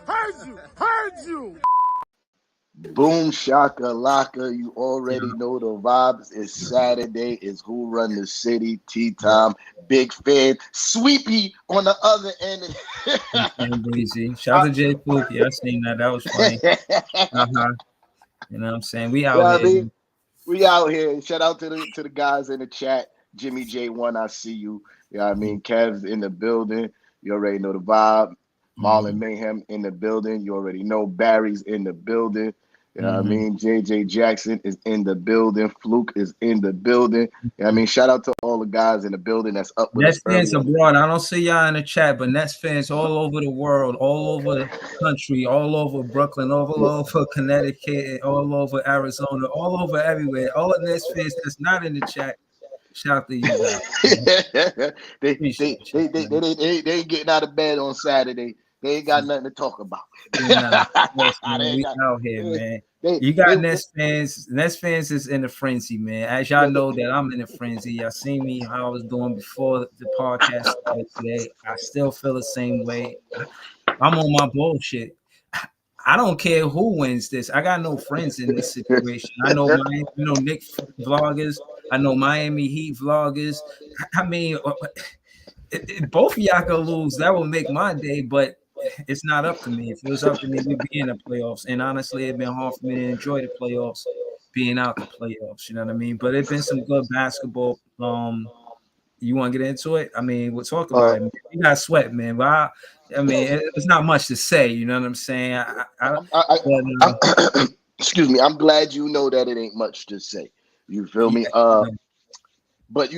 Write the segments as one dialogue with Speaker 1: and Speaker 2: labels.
Speaker 1: Heard you.
Speaker 2: Boom shaka laka. You already know the vibes. It's Saturday. It's Who Run the City. Tea time. Big fan. Sweepy on the other end.
Speaker 3: Breezy. Shout out to Jay Pookie. I seen that. That was funny. Uh-huh. You know what I'm saying? We out
Speaker 2: Yeah, I
Speaker 3: here.
Speaker 2: mean, we out here. Shout out to the guys in the chat. Jimmy J1, I see you. You know what I mean? Kev's in the building. You already know the vibe. Marlon
Speaker 3: Mm-hmm.
Speaker 2: Mayhem in the building. You already know Barry's in the building. You know what I
Speaker 3: Mm-hmm.
Speaker 2: mean? JJ Jackson is in the building. Fluke is in the building. You know what I mean? Shout out to all the guys in the building that's up with us
Speaker 3: Nets
Speaker 2: early
Speaker 3: fans
Speaker 2: on.
Speaker 3: abroad. I don't see y'all in the chat, but Nets fans all over the world, all over the country, all over Brooklyn, all over Connecticut, all over Arizona, all over everywhere. All the Nets fans that's not in the chat, shout out to you guys. Man. Appreciate y'all, man.
Speaker 2: They ain't getting out of bed on Saturday. They ain't got nothing to talk about.
Speaker 3: Nah, yes,
Speaker 2: they
Speaker 3: man,
Speaker 2: ain't
Speaker 3: we
Speaker 2: got.
Speaker 3: out here, man.
Speaker 2: They,
Speaker 3: You
Speaker 2: they,
Speaker 3: got Nets fans. Nets fans is in a frenzy, man. As y'all know that I'm in a frenzy. Y'all seen me how I was doing before the podcast started today. I still feel the same way. I'm on my bullshit. I don't care who wins this. I got no friends in this situation. I know Nick vloggers. I know Miami Heat vloggers. I mean, both of y'all could lose. That would make my day, but it's not up to me. If it was up to me, we'd be in the playoffs. And honestly, it'd been hard for me to enjoy the playoffs, being out the playoffs. You know what I mean? But it's been some good basketball. You want to get into it? I mean, we'll talk about it. Man. You got sweat, man. But I mean, it's not much to say. You know what I'm saying?
Speaker 2: excuse me. I'm glad you know that it ain't much to say. You feel me? But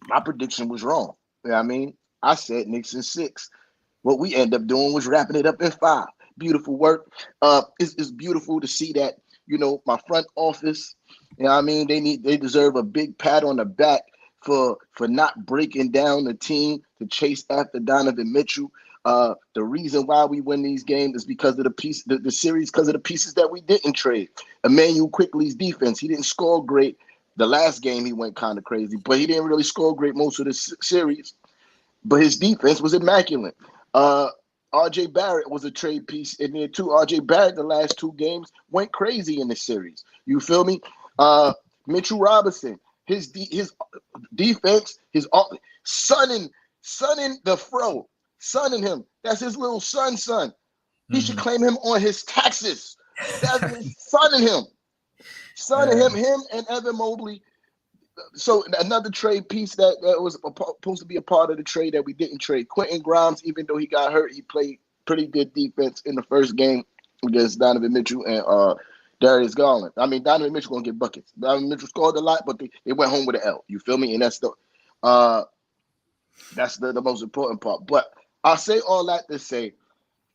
Speaker 2: my prediction was wrong. You know what I mean? I said Knicks in 6. What we end up doing was wrapping it up in 5. Beautiful work. It's beautiful to see that, my front office, you know what I mean? They deserve a big pat on the back for not breaking down the team to chase after Donovan Mitchell. The reason why we win these games is because of the series, because of the pieces that we didn't trade. Emmanuel Quickly's defense, he didn't score great. The last game he went kind of crazy, but he didn't really score great most of the series. But his defense was immaculate. RJ Barrett was a trade piece in there too. RJ Barrett, the last 2 games, went crazy in the series. You feel me? Mitchell Robinson, his defense, his sonning the fro, sonning him. That's his little son. He should claim him on his taxes. That's his sonning him. Him and Evan Mobley. So another trade piece that was supposed to be a part of the trade that we didn't trade. Quentin Grimes, even though he got hurt, he played pretty good defense in the first game against Donovan Mitchell and Darius Garland. I mean, Donovan Mitchell gonna get buckets. Donovan Mitchell scored a lot, but they went home with an L. You feel me? And that's the most important part. But I'll say all that to say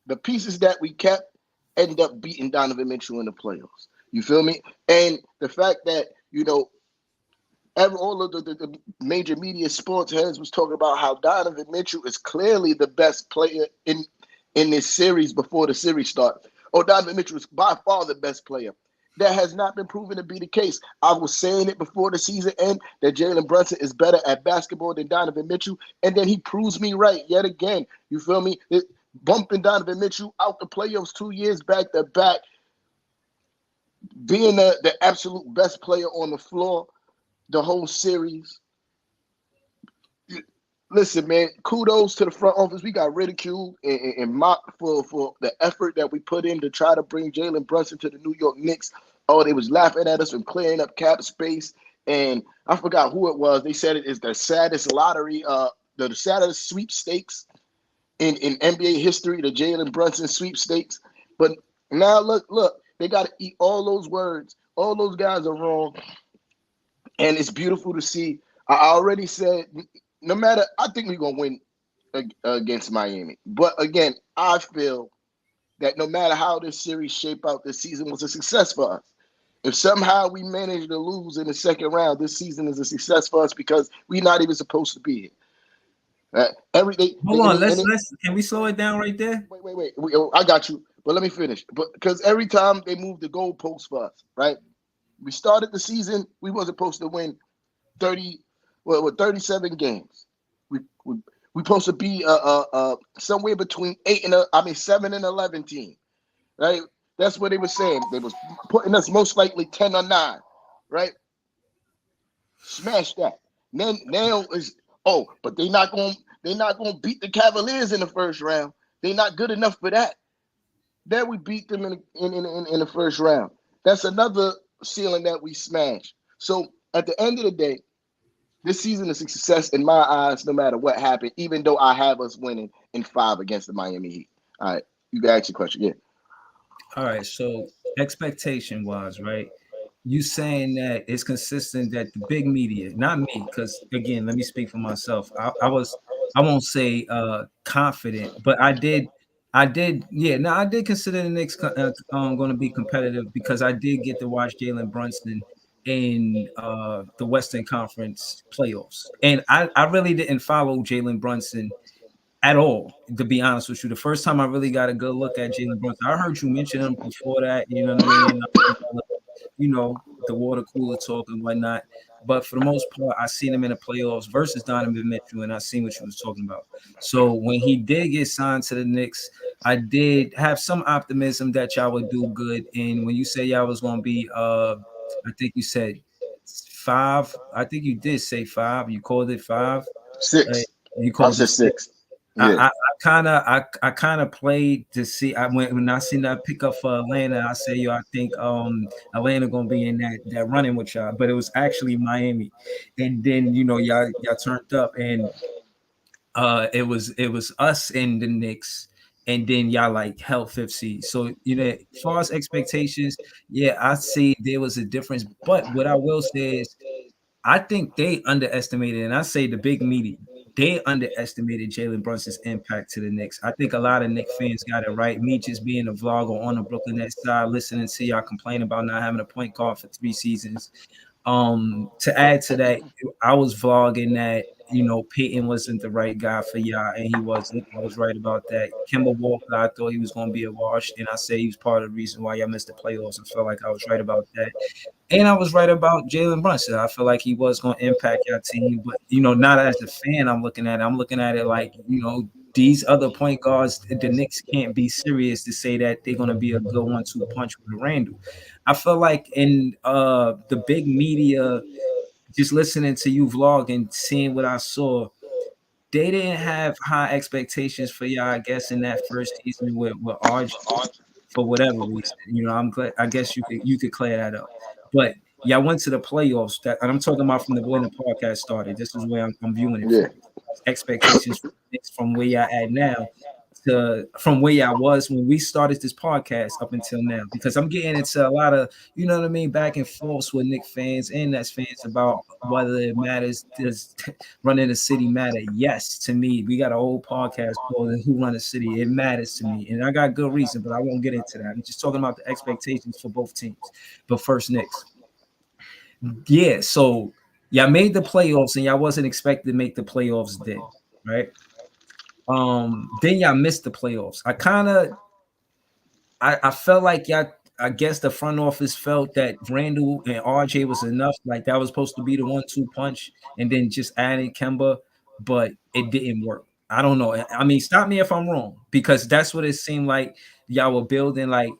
Speaker 2: the pieces that we kept end up beating Donovan Mitchell in the playoffs. You feel me? And the fact that, all of the major media sports heads was talking about how Donovan Mitchell is clearly the best player in this series before the series started. Oh, Donovan Mitchell is by far the best player. That has not been proven to be the case. I was saying it before the season end that Jalen Brunson is better at basketball than Donovan Mitchell, and then he proves me right yet again. You feel me? Bumping Donovan Mitchell out the playoffs 2 years back to back, being the absolute best player on the floor the whole series. Listen, man, kudos to the front office. We got ridiculed and mocked for the effort that we put in to try to bring Jalen Brunson to the New York Knicks. Oh, they was laughing at us from clearing up cap space. And I forgot who it was. They said it is the saddest lottery, the saddest sweepstakes in NBA history, the Jalen Brunson sweepstakes. But now look, they got to eat all those words. All those guys are wrong. And it's beautiful to see. I already said, no matter, I think we're going to win against Miami. But again, I feel that no matter how this series shape out, this season was a success for us. If somehow we manage to lose in the second round, this season is a success for us because we're not even supposed to be here.
Speaker 3: Hold on, let's can we slow it down right there?
Speaker 2: Wait. I got you, but let me finish. But because every time they move the goalpost for us, right? We started the season, we wasn't supposed to win 37 games. We supposed to be somewhere between 7 and 11 team, right? That's what they were saying. They was putting us most likely 10 or 9, right? Smash that. Now is but they not gonna beat the Cavaliers in the first round. They not good enough for that. Then we beat them in the first round. That's another ceiling that we smashed. So at the end of the day, this season is a success in my eyes, no matter what happened, even though I have us winning in 5 against the Miami Heat. All right, you can ask your question. Yeah.
Speaker 3: All right, so expectation wise, right? You saying that it's consistent that the big media, not me, because again, let me speak for myself. I won't say confident, but yeah, no, I did consider the Knicks going to be competitive because I did get to watch Jalen Brunson in the Western Conference playoffs, and I really didn't follow Jalen Brunson at all, to be honest with you. The first time I really got a good look at Jalen Brunson, I heard you mention him before that, you know what I mean? You know, the water cooler talk and whatnot. But for the most part, I seen him in the playoffs versus Donovan Mitchell, and I seen what you was talking about. So when he did get signed to the Knicks, I did have some optimism that y'all would do good. And when you say y'all was going to be, I think you said 5. I think you did say 5. You called it 5. Uh,
Speaker 2: 6.
Speaker 3: you
Speaker 2: I
Speaker 3: called it
Speaker 2: said
Speaker 3: 6.
Speaker 2: 6. Yeah.
Speaker 3: I kind of played to see. I went when I seen that pick up for Atlanta. I said, yo, I think Atlanta gonna be in that running with y'all, but it was actually Miami, and then y'all turned up, and it was us and the Knicks, and then y'all like held fifth seed. So as far as expectations, yeah, I see there was a difference. But what I will say is I think they underestimated, and I say the big media, they underestimated Jalen Brunson's impact to the Knicks. I think a lot of Knicks fans got it right. Me just being a vlogger on the Brooklyn Nets side, listening to y'all complain about not having a point guard for 3 seasons. To add to that, I was vlogging that Peyton wasn't the right guy for y'all, and he wasn't. I was right about that. Kemba Walker, I thought he was going to be a wash, and I say he was part of the reason why y'all missed the playoffs. I felt like I was right about that. And I was right about Jalen Brunson. I feel like he was going to impact your team, but not as a fan. I'm looking at it. I'm looking at it like these other point guards. The Knicks can't be serious to say that they're going to be a good 1-2 punch with Randall. I feel like in the big media, just listening to you vlog and seeing what I saw, they didn't have high expectations for y'all. I guess in that first season with RJ for whatever reason. I'm glad. I guess you could clear that up. But y'all went to the playoffs. And I'm talking about from the when the podcast started. This is where I'm viewing it
Speaker 2: Yeah.
Speaker 3: from. Expectations from where y'all at now to from where I was when we started this podcast up until now. Because I'm getting into a lot of, what I mean, back and forth with Knicks fans and Nets fans about whether it matters. Does running a city matter? Yes, to me. We got a whole podcast called Who Run a City. It matters to me. And I got good reason, but I won't get into that. I'm just talking about the expectations for both teams. But first, Knicks. Yeah, so y'all made the playoffs and y'all wasn't expected to make the playoffs then, right? Then y'all missed the playoffs. I felt like y'all, I guess the front office felt that Randall and RJ was enough. Like that was supposed to be the 1-2 punch, and then just adding Kemba, but it didn't work. I don't know. I mean, stop me if I'm wrong, because that's what it seemed like y'all were building, like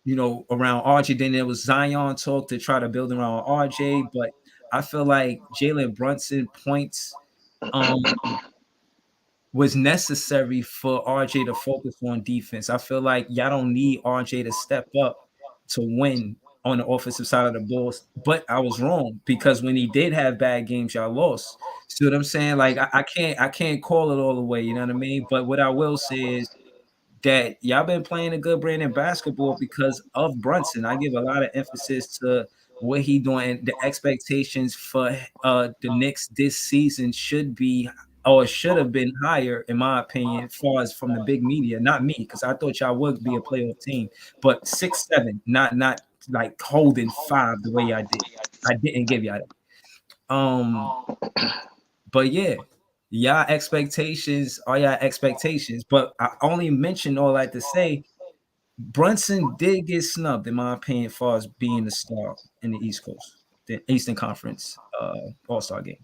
Speaker 3: around RJ. Then there was Zion talk to try to build around RJ, but I feel like Jalen Brunson points um was necessary for RJ to focus on defense. I feel like y'all don't need RJ to step up to win on the offensive side of the ball. But I was wrong, because when he did have bad games, y'all lost. See what I'm saying? Like I can't call it all the way, you know what I mean? But what I will say is that y'all been playing a good brand in basketball because of Brunson. I give a lot of emphasis to what he doing. The expectations for the Knicks this season should be, or should have been, higher, in my opinion, as far as from the big media. Not me, because I thought y'all would be a playoff team, but 6-7, not like holding 5 the way I did. I didn't give y'all that. But yeah, y'all expectations are y'all expectations. But I only mentioned all that to say Brunson did get snubbed, in my opinion, as far as being the star in the East Coast, the Eastern Conference All-Star game.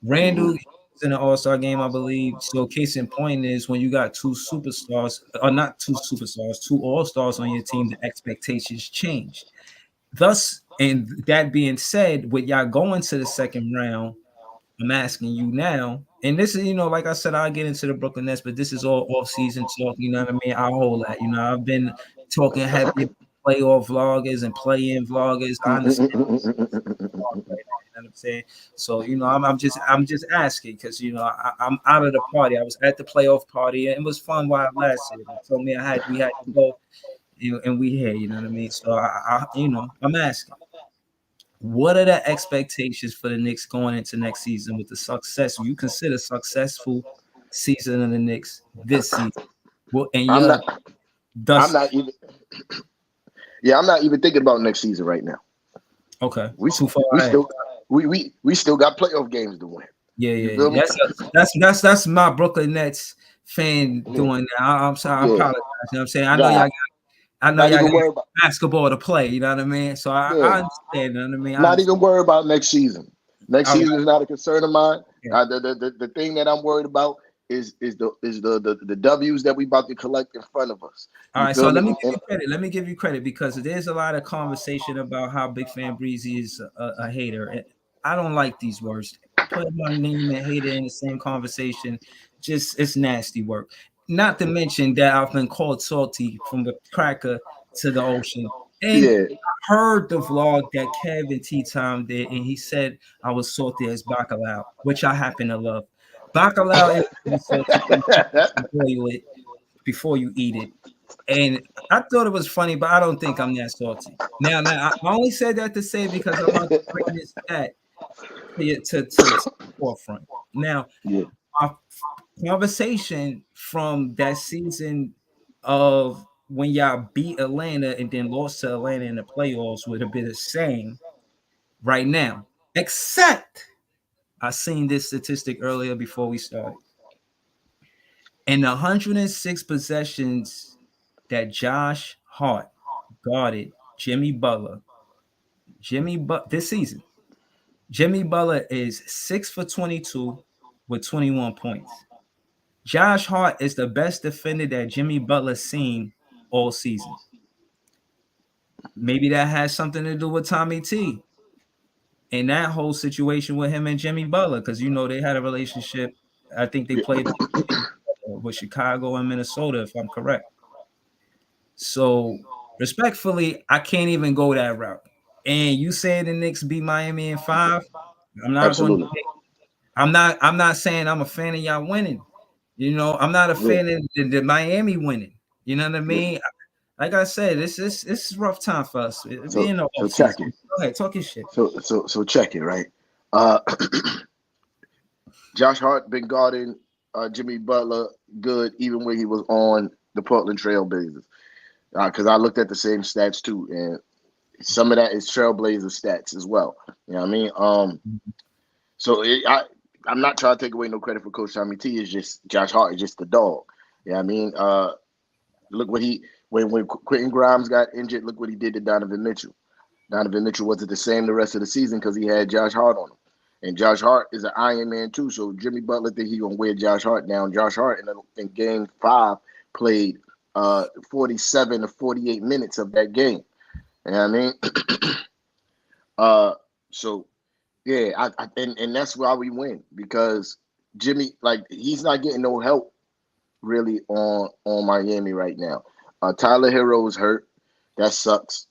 Speaker 3: Randall, was in an All-Star game, I believe. So case in point is when you got two superstars, or not two superstars, two All-Stars on your team, the expectations change. Thus, and that being said, with y'all going to the second round, I'm asking you now, and this is, like I said, I'll get into the Brooklyn Nets, but this is all off-season talk, you know what I mean? I'll hold that. I've been talking heavy about playoff vloggers and play-in vloggers. I understand right now, you know what I'm saying? So, I'm just asking because I'm out of the party. I was at the playoff party and it was fun while it lasted. They told me we had to go, and we here, you know what I mean? So I'm asking. What are the expectations for the Knicks going into next season with the success you consider successful season of the Knicks this season? Well, and
Speaker 2: I'm
Speaker 3: your
Speaker 2: not. I'm
Speaker 3: thus
Speaker 2: not even. Yeah, I'm not even thinking about next season right now.
Speaker 3: okay,
Speaker 2: We
Speaker 3: too far
Speaker 2: we
Speaker 3: ahead.
Speaker 2: still we still got playoff games to win.
Speaker 3: Yeah,
Speaker 2: You
Speaker 3: yeah,
Speaker 2: feel
Speaker 3: yeah.
Speaker 2: me?
Speaker 3: That's my Brooklyn Nets fan
Speaker 2: Yeah,
Speaker 3: doing that. I'm sorry, I
Speaker 2: yeah.
Speaker 3: apologize. You know what I'm saying?
Speaker 2: Nah,
Speaker 3: I know
Speaker 2: not
Speaker 3: y'all
Speaker 2: even
Speaker 3: got
Speaker 2: worry about.
Speaker 3: basketball to play. You know what I mean? So I
Speaker 2: Yeah,
Speaker 3: understand. You know what I mean? I
Speaker 2: not even
Speaker 3: understand.
Speaker 2: worry about next season. Next
Speaker 3: All right.
Speaker 2: season is not a concern of mine.
Speaker 3: Yeah.
Speaker 2: The thing that I'm worried about is the W's that we about to collect in front of us.
Speaker 3: All
Speaker 2: You
Speaker 3: right, so
Speaker 2: feel
Speaker 3: let
Speaker 2: me?
Speaker 3: me give you credit. Let me give you credit because there's a lot of conversation about how Big Fan Breezy is a hater. And I don't like these words. Put my name and hater in the same conversation. Just it's nasty work. Not to mention that I've been called salty from the cracker to the ocean. And
Speaker 2: Yeah.
Speaker 3: I heard the vlog that Kevin T Time did, and he said I was salty as bacalao, which I happen to love. Bacalao is salty. You boil it before you eat it. And I thought it was funny, but I don't think I'm that salty. Now I only said that to say because I want to bring this back to the forefront. Now,
Speaker 2: Yeah.
Speaker 3: our conversation from that season of when y'all beat Atlanta and then lost to Atlanta in the playoffs would have been the same right now, except I seen this statistic earlier before we started. In the 106 possessions that Josh Hart guarded Jimmy Butler, this season, Jimmy Butler is 6 for 22 with 21 points. Josh Hart is the best defender that Jimmy Butler's seen all season. Maybe that has something to do with Tommy T and that whole situation with him and Jimmy Butler, because they had a relationship. I think they
Speaker 2: Yeah.
Speaker 3: played with Chicago and Minnesota, if I'm correct. So respectfully, I can't even go that route. And you saying the Knicks beat Miami in 5? I'm not going
Speaker 2: Absolutely.
Speaker 3: to. I'm not saying I'm a fan of y'all winning. I'm not a
Speaker 2: Yeah.
Speaker 3: fan of the Miami winning. You know what I
Speaker 2: Yeah.
Speaker 3: mean? Like I said, this is a rough time for us. It
Speaker 2: So
Speaker 3: being the
Speaker 2: so
Speaker 3: off
Speaker 2: check
Speaker 3: season.
Speaker 2: it.
Speaker 3: Go ahead, talk your shit.
Speaker 2: So check it, right? Uh Josh Hart been guarding Jimmy Butler good even when he was on the Portland Trailblazers. Because I looked at the same stats too, and some of that is Trailblazer stats as well. You know what I mean? So I'm not trying to take away no credit for Coach Tommy T. It's just Josh Hart is just the dog. You know what I mean? Look what when Quentin Grimes got injured. Look what he did to Donovan Mitchell. Donovan Mitchell wasn't the same the rest of the season because he had Josh Hart on him. And Josh Hart is an Iron Man too. So Jimmy Butler think he gonna wear Josh Hart down. Josh Hart in game 5 played 47 to 48 minutes of that game. You know what I mean? So yeah, and that's why we win because Jimmy, like, he's not getting no help really on Miami right now. Tyler Hero is hurt. That sucks.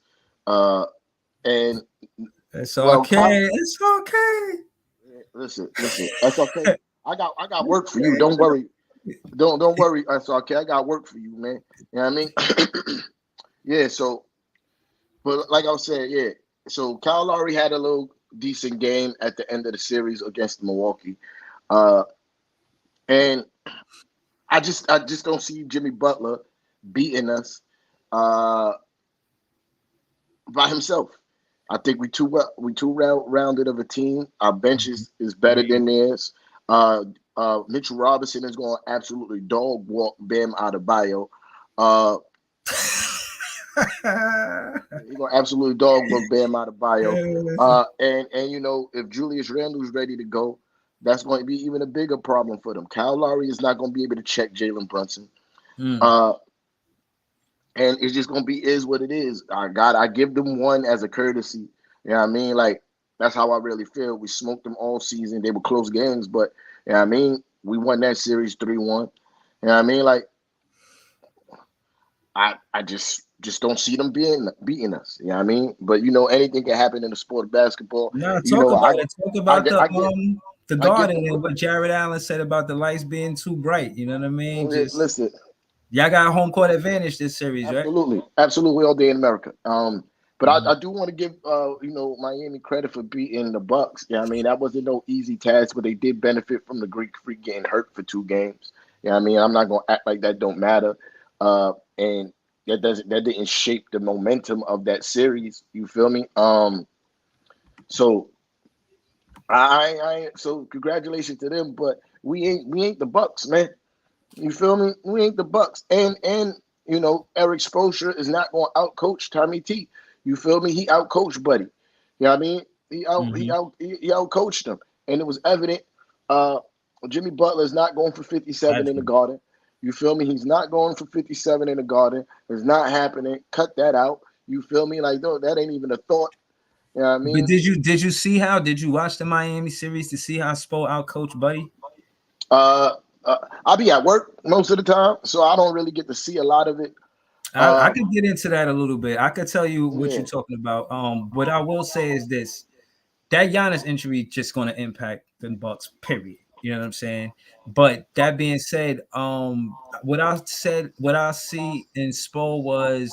Speaker 2: And
Speaker 3: It's
Speaker 2: well,
Speaker 3: okay. It's okay.
Speaker 2: listen. That's okay. I got work for you. Don't worry. Don't worry. That's okay. I got work for you, man. You know what I mean? Yeah. So, but like I was saying, yeah. So Kyle Lowry had a little decent game at the end of the series against Milwaukee, uh, and I just don't see Jimmy Butler beating us uh, by himself. I think we too rounded of a team. Our bench is better than theirs. Uh, Mitchell Robinson is going to absolutely dog walk Bam Adebayo. Uh, he's going to absolutely dog walk Bam Adebayo. And if Julius Randle's ready to go, that's going to be even a bigger problem for them. Kyle Lowry is not going to be able to check Jalen Brunson.
Speaker 3: Mm.
Speaker 2: Uh, and it's just gonna be is what it is. I give them one as a courtesy. You know what I mean? Like that's how I really feel. We smoked them all season. They were close games, but you know what I mean? We won that series 3-1. You know what I mean? Like I just don't see them beating us. You know what I mean? But anything can happen in the sport of basketball.
Speaker 3: No,
Speaker 2: You
Speaker 3: talk
Speaker 2: know,
Speaker 3: about
Speaker 2: I
Speaker 3: it. Talk
Speaker 2: I
Speaker 3: about
Speaker 2: get I get
Speaker 3: the
Speaker 2: I get
Speaker 3: Garden and what Jared Allen said about the lights being too bright. You know what I mean? Just
Speaker 2: listen.
Speaker 3: y'all got home court advantage this series, right?
Speaker 2: Absolutely, all day in America. But
Speaker 3: Mhm.
Speaker 2: I do want to give Miami credit for beating the Bucks. Yeah, I mean that wasn't no easy task, but they did benefit from the Greek Freak getting hurt for 2 games. Yeah, I mean I'm not gonna act like that don't matter. And that didn't shape the momentum of that series. You feel me? So so congratulations to them, but we ain't the Bucks, man. You feel me? We ain't the Bucks, and Eric Spoelstra is not going to outcoach Tommy T. You feel me? He outcoached Buddy. You know what I mean?
Speaker 3: Mhm.
Speaker 2: He outcoached him, and it was evident. Uh, Jimmy Butler is not going for 57 in the
Speaker 3: Gotcha.
Speaker 2: Garden. You feel me? He's not going for 57 in the Garden. It's not happening. Cut that out. You feel me? Like, no, that ain't even a thought. You know what I
Speaker 3: But
Speaker 2: mean?
Speaker 3: did you watch the Miami series to see how Spo out coach Buddy?
Speaker 2: Uh, I'll be at work most of the time, so I don't really get to see a lot of it.
Speaker 3: I
Speaker 2: Uh,
Speaker 3: could get into that a little bit. I could tell you what
Speaker 2: yeah,
Speaker 3: you're talking about. What I will say is this: that Giannis injury just going to impact the Bucks. Period. You know what I'm saying? But that being said, what I see in Spo was,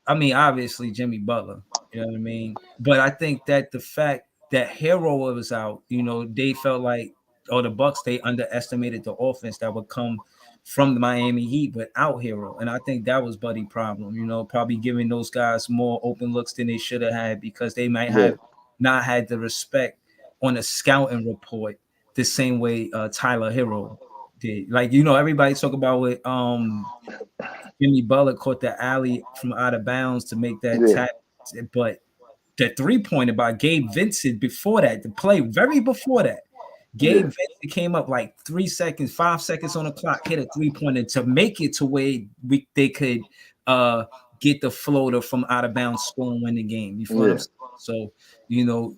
Speaker 3: I mean, obviously Jimmy Butler. You know what I mean? But I think that the fact that Hero was out, they felt like, or the Bucks, they underestimated the offense that would come from the Miami Heat without Hero, and I think that was Buddy' problem. Probably giving those guys more open looks than they should have had because they might
Speaker 2: yeah,
Speaker 3: have not had the respect on a scouting report the same way Tyler Hero did. Like everybody talk about what Jimmy Butler caught the alley from out of bounds to make that
Speaker 2: yeah,
Speaker 3: tap, but the 3-pointer by Gabe Vincent before that, the play very before that, Gabe
Speaker 2: yeah,
Speaker 3: Vincent came up like 3 seconds, 5 seconds on the clock, hit a 3-pointer to make it to where they could uh get the floater from out of bounds, score and win the game. You feel what I'm
Speaker 2: yeah.
Speaker 3: saying? So you know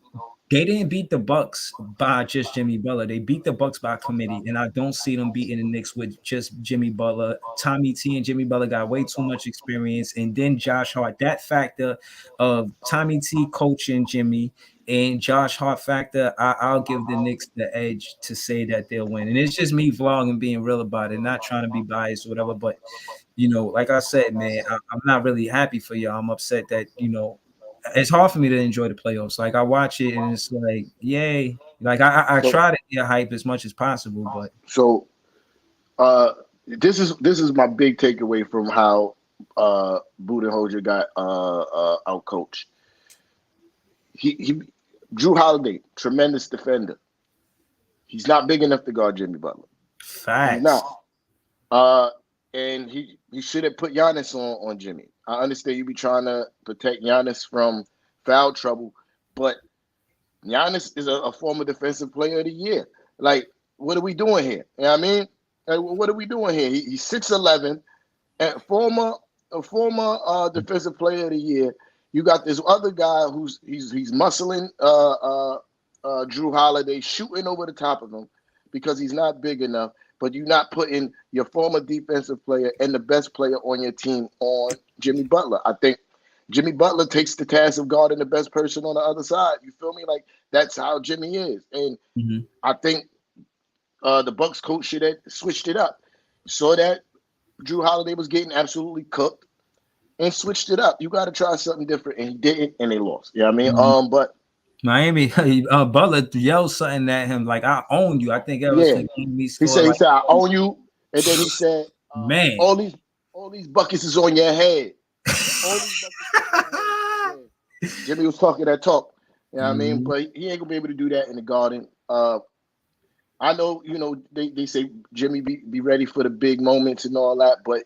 Speaker 3: they didn't beat the Bucks by just Jimmy Butler. They beat the Bucks by committee, and I don't see them beating the Knicks with just Jimmy Butler. Tommy T and Jimmy Butler got way too much experience, and then Josh Hart. That factor of Tommy T coaching Jimmy and Josh Hart factor, I'll give the Knicks the edge to say that they'll win. And it's just me vlogging, being real about it, not trying to be biased or whatever. But like I said, man, I'm not really happy for y'all. I'm upset that it's hard for me to enjoy the playoffs. Like I watch it and it's like, yay. Like I
Speaker 2: So,
Speaker 3: try to get hype as much as possible, but
Speaker 2: so this is my big takeaway from how Budenholzer got out coached. He Drew Holiday, tremendous defender. He's not big enough to guard Jimmy Butler. He's
Speaker 3: facts.
Speaker 2: not. Uh, and he should have put Giannis on Jimmy. I understand you be trying to protect Giannis from foul trouble, but Giannis is a former defensive player of the year. Like, what are we doing here? You know what I mean? Like, what are we doing here? He's 6'11", and a former defensive player of the year. You got this other guy he's muscling Drew Holiday, shooting over the top of him because he's not big enough. But you're not putting your former defensive player and the best player on your team on Jimmy Butler. I think Jimmy Butler takes the task of guarding the best person on the other side. You feel me? Like that's how Jimmy is, and
Speaker 3: Mhm.
Speaker 2: I think the Bucks coach should have switched it up. Saw that Drew Holiday was getting absolutely cooked and switched it up. You got to try something different, and he didn't, and they lost. You know what I mean?
Speaker 3: Mhm.
Speaker 2: But
Speaker 3: Miami Butler yelled something at him like, I own you. I think that was
Speaker 2: yeah,
Speaker 3: the game he
Speaker 2: he
Speaker 3: scored
Speaker 2: said,
Speaker 3: like,
Speaker 2: I own you, and then he said,
Speaker 3: man.
Speaker 2: all these buckets is on your head. All these buckets is on your head. Yeah. Jimmy was talking that talk. You know what I mean?
Speaker 3: Mhm.
Speaker 2: But he ain't gonna be able to do that in the Garden. I know, they say Jimmy be ready for the big moments and all that, but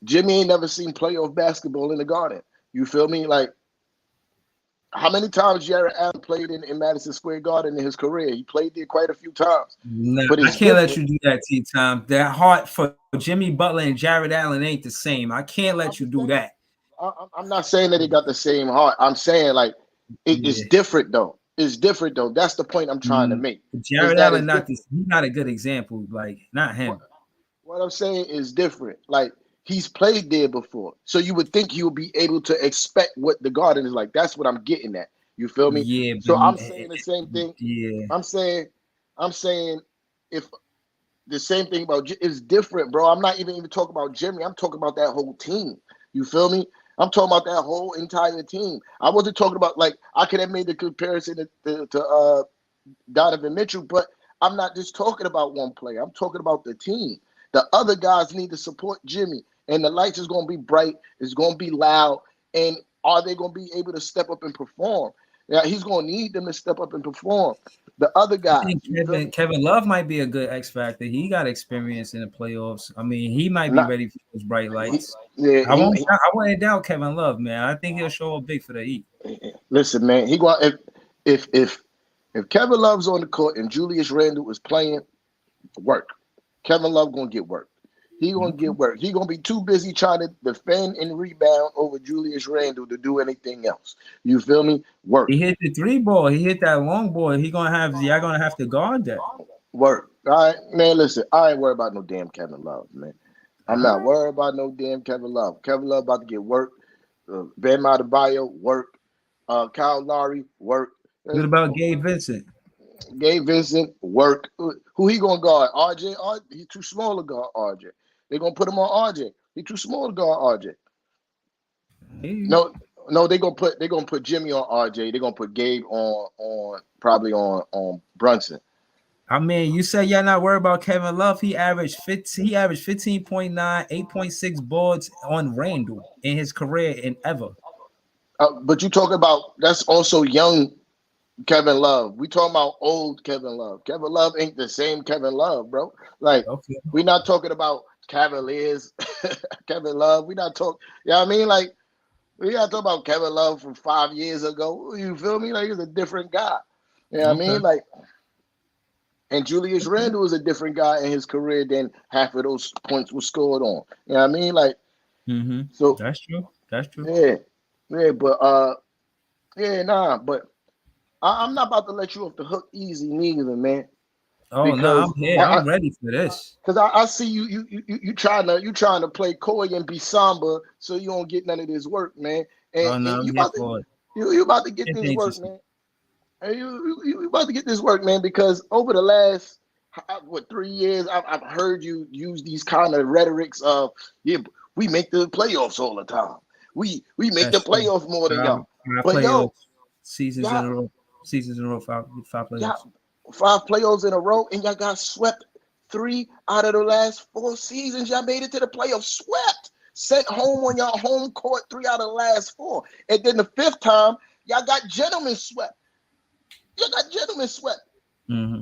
Speaker 2: Jimmy ain't never seen playoff basketball in the Garden. You feel me? Like How many times Jared Allen played in Madison Square Garden in his career? He played there quite a few times.
Speaker 3: Nah,
Speaker 2: But
Speaker 3: I
Speaker 2: it's
Speaker 3: can't let
Speaker 2: different.
Speaker 3: you do that, T-Time. That heart for Jimmy Butler and Jared Allen ain't the same. I can't let
Speaker 2: I'm
Speaker 3: you
Speaker 2: just
Speaker 3: do
Speaker 2: saying.
Speaker 3: that.
Speaker 2: I'm not saying that they got the same heart. I'm saying like it's
Speaker 3: Yeah.
Speaker 2: different though. It's different though. That's the point I'm trying to
Speaker 3: Mm,
Speaker 2: make. Is
Speaker 3: Jared
Speaker 2: that
Speaker 3: Allen
Speaker 2: it's
Speaker 3: not
Speaker 2: different.
Speaker 3: this. He's not a good example. Like not
Speaker 2: What,
Speaker 3: him.
Speaker 2: what I'm saying is different. Like he's played there before, so you would think he would be able to expect what the Garden is like. That's what I'm getting at. You feel me?
Speaker 3: Yeah, but
Speaker 2: So I'm saying the same thing.
Speaker 3: yeah.
Speaker 2: I'm saying, I'm saying, if the same thing about it's different, bro. I'm not even talking about Jimmy. I'm talking about that whole team. You feel me? I'm talking about that whole entire team. I wasn't talking about like I could have made the comparison to Donovan Mitchell, but I'm not just talking about one player. I'm talking about the team. The other guys need to support Jimmy, and the lights is going to be bright. It's going to be loud, and are they going to be able to step up and perform? Yeah, he's going to need them to step up and perform. The other
Speaker 3: I
Speaker 2: guys,
Speaker 3: think
Speaker 2: you feel
Speaker 3: Kevin
Speaker 2: me?
Speaker 3: Kevin Love might be a good X factor. He got experience in the playoffs. I mean, he might be
Speaker 2: Not,
Speaker 3: ready for those bright
Speaker 2: he,
Speaker 3: lights.
Speaker 2: yeah,
Speaker 3: I wouldn't doubt Kevin Love, man. I think he'll show up big for the Heat.
Speaker 2: listen, man. He going if if if Kevin Love's on the court and Julius Randle was playing, work. Kevin Love gonna get work. He gonna
Speaker 3: Okay.
Speaker 2: get work. He gonna be too busy trying to defend and rebound over Julius Randle to do anything else. You feel me? Work,
Speaker 3: He hit the three ball. He hit that long ball. Y'all gonna have to guard that.
Speaker 2: work. All right, man. Listen, I ain't worried about no damn Kevin Love, man. I'm
Speaker 3: All
Speaker 2: not
Speaker 3: right.
Speaker 2: worried about no damn Kevin Love. Kevin Love about to get work. Ben Adebayo, work. Kyle Lowry, work.
Speaker 3: What about Gabe Vincent?
Speaker 2: Gabe Vincent, work. Who he gonna guard? RJ? He's too small to guard RJ. They're gonna put him on RJ. He's too small to guard RJ.
Speaker 3: Hey.
Speaker 2: No, no, they're gonna put Jimmy on RJ. They're gonna put Gabe on probably on Brunson.
Speaker 3: I mean, you said y'all not worried about Kevin Love. He averaged 15.9, 8.6 boards on Randall in his career and ever.
Speaker 2: But you talk about that's also young Kevin Love. We talking about old Kevin Love. Kevin Love ain't the same Kevin Love, bro. Like
Speaker 3: Okay.
Speaker 2: we're not talking about Cavaliers, Kevin Love. We not talking. You know what I mean? Like we not talking about Kevin Love from 5 years ago. You feel me? Like he's a different guy. You know what I
Speaker 3: Okay.
Speaker 2: mean? Like, and Julius
Speaker 3: Okay.
Speaker 2: Randle is a different guy in his career than half of those points were scored on. You know what I mean? Like,
Speaker 3: Mm-hmm.
Speaker 2: so
Speaker 3: That's true. That's true.
Speaker 2: yeah, yeah, but yeah, nah, but I'm not about to let you off the hook easy neither, man.
Speaker 3: Oh no, I'm
Speaker 2: Because
Speaker 3: here. I'm ready for this.
Speaker 2: I see you trying to play coy and be somber so you don't get none of this work, man.
Speaker 3: Oh no,
Speaker 2: And
Speaker 3: I'm
Speaker 2: you
Speaker 3: here
Speaker 2: about to
Speaker 3: for it.
Speaker 2: you about to get
Speaker 3: It's
Speaker 2: this work,
Speaker 3: interesting.
Speaker 2: man. And you about to get this work, man, because over the last 3 years, I've heard you use these kind of rhetorics of yeah, we make the playoffs all the time. We make the
Speaker 3: That's true.
Speaker 2: playoffs more than
Speaker 3: Five,
Speaker 2: y'all.
Speaker 3: five
Speaker 2: But yo,
Speaker 3: playoffs, seasons in
Speaker 2: y'all
Speaker 3: a row. Seasons in a row. Five playoffs.
Speaker 2: y'all 5 playoffs in a row, and y'all got swept 3 out of the last 4 seasons. Y'all made it to the playoffs, swept, sent home on your home court 3 out of the last 4, and then the fifth time y'all got gentlemen swept. You got gentlemen swept.
Speaker 3: Mm-hmm.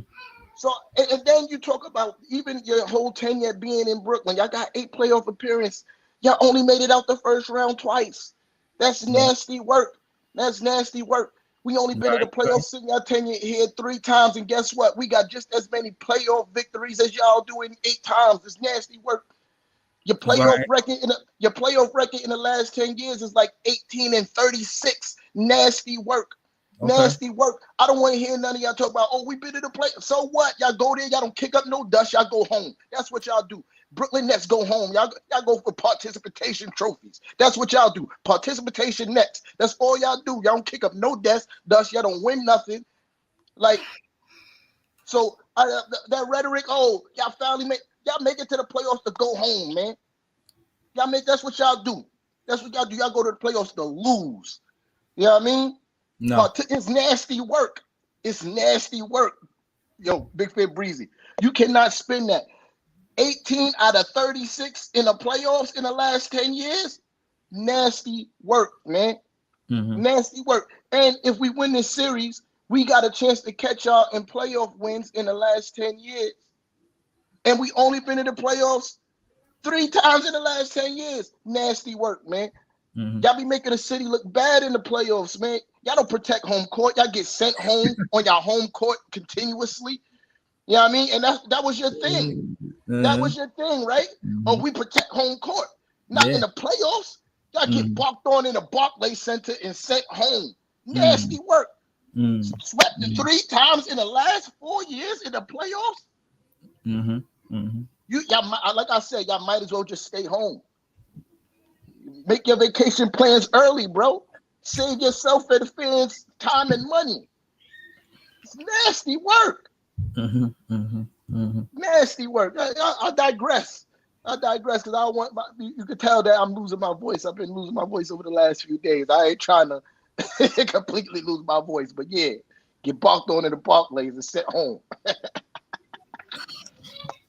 Speaker 2: So and then you talk about even your whole tenure being in Brooklyn. Y'all got 8 playoff appearances. Y'all only made it out the first round twice. That's
Speaker 3: Right.
Speaker 2: nasty work. That's nasty work. We only been in the
Speaker 3: Right.
Speaker 2: playoffs in your tenure here 3 times, and guess what? We got just as many playoff victories as y'all do in 8 times. It's nasty work.
Speaker 3: Right.
Speaker 2: Your playoff record in the last 10 years is like 18-36. Nasty work.
Speaker 3: Okay.
Speaker 2: Nasty work. I don't want to hear none of y'all talk about, oh, we been in the play. So what? Y'all go there, y'all don't kick up no dust, y'all go home. That's what y'all do. Brooklyn Nets go home. Y'all go for participation trophies. That's what y'all do. Participation Nets. That's all y'all do. Y'all don't kick up no dust. Y'all don't win nothing. Like, so that rhetoric, oh, y'all make it to the playoffs to go home, man. That's what y'all do. That's what y'all do. Y'all go to the playoffs to lose. You know what I mean?
Speaker 3: No.
Speaker 2: It's nasty work. It's nasty work. Yo, Big Fit Breezy. You cannot spend that. 18 out of 36 in the playoffs in the last 10 years. Nasty work, man.
Speaker 3: Mm-hmm.
Speaker 2: Nasty work. And if we win this series, we got a chance to catch y'all in playoff wins in the last 10 years. And we only been in the playoffs 3 times in the last 10 years. Nasty work, man.
Speaker 3: Mm-hmm.
Speaker 2: Y'all be making the city look bad in the playoffs, man. Y'all don't protect home court. Y'all get sent home on your home court continuously. You know what I mean? And that was your thing. That
Speaker 3: Uh-huh.
Speaker 2: was your thing, right? Oh,
Speaker 3: Mm-hmm.
Speaker 2: we protect home court. Not in
Speaker 3: Yeah.
Speaker 2: the playoffs. Y'all get
Speaker 3: Mm-hmm.
Speaker 2: balked on in the Barclays Center and sent home.
Speaker 3: Mm-hmm.
Speaker 2: Nasty work. Swept the
Speaker 3: Mm-hmm.
Speaker 2: 3 times in the last 4 years in the playoffs.
Speaker 3: Mm-hmm. Mm-hmm.
Speaker 2: Y'all, like I said, y'all might as well just stay home. Make your vacation plans early, bro. Save yourself and the fans time and money. It's nasty work.
Speaker 3: Mm-hmm. Mm-hmm. Mm-hmm.
Speaker 2: Nasty work. I digress. I digress because I want my. You can tell that I'm losing my voice. I've been losing my voice over the last few days. I ain't trying to completely lose my voice, but yeah, get balked on in the Barclays and sent home.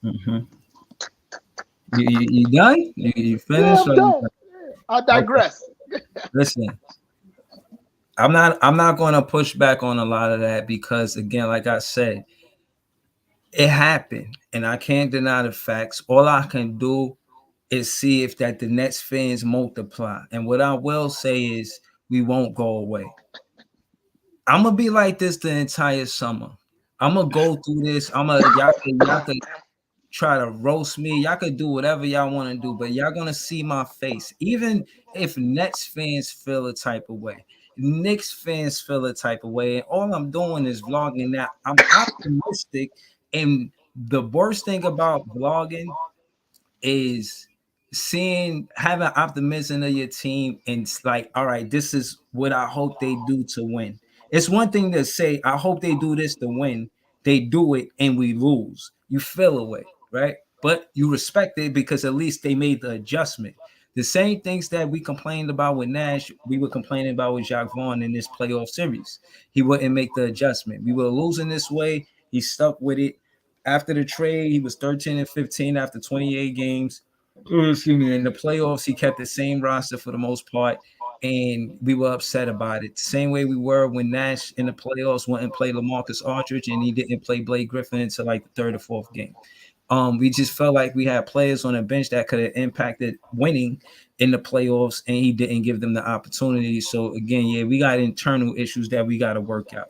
Speaker 3: Mm-hmm. You done? You
Speaker 2: Yeah,
Speaker 3: finished?
Speaker 2: I'm
Speaker 3: Or you
Speaker 2: done. Yeah, I
Speaker 3: okay?
Speaker 2: digress.
Speaker 3: Listen, I'm not going to push back on a lot of that because again, like I said, it happened, and I can't deny the facts. All I can do is see if that the Nets fans multiply, and what I will say is we won't go away. I'm gonna be like this the entire summer. I'm gonna go through this. Y'all could try to roast me. Y'all could do whatever y'all want to do, but y'all gonna see my face. Even if Nets fans feel a type of way, Knicks fans feel a type of way, and all I'm doing is vlogging. Now I'm optimistic, and the worst thing about vlogging is having optimism of your team and it's like, all right, this is what I hope they do to win. It's one thing to say, I hope they do this to win. They do it and we lose. You feel away, right? But you respect it because at least they made the adjustment. The same things that we complained about with Nash, we were complaining about with Jacques Vaughn in this playoff series. He wouldn't make the adjustment. We were losing this way. He stuck with it. After the trade, he was 13 and 15 after 28 games. Excuse me. In the playoffs, he kept the same roster for the most part, and we were upset about it. The same way we were when Nash in the playoffs wouldn't play LaMarcus Aldridge and he didn't play Blake Griffin until like the third or fourth game. We just felt like we had players on the bench that could have impacted winning in the playoffs, and he didn't give them the opportunity. So again, yeah, we got internal issues that we got to work out.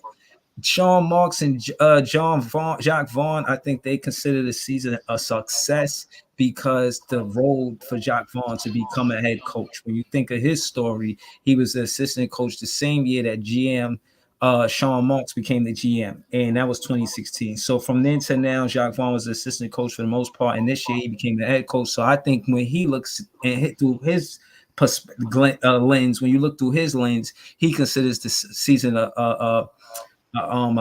Speaker 3: Sean Marks and Jacques Vaughn, I think they consider the season a success because the road for Jacques Vaughn to become a head coach. When you think of his story, he was the assistant coach the same year that GM Sean Marks became the GM, and that was 2016. So from then to now, Jacques Vaughn was the assistant coach for the most part, and this year he became the head coach. So I think when he looks and hit through his lens, when you look through his lens, he considers the season a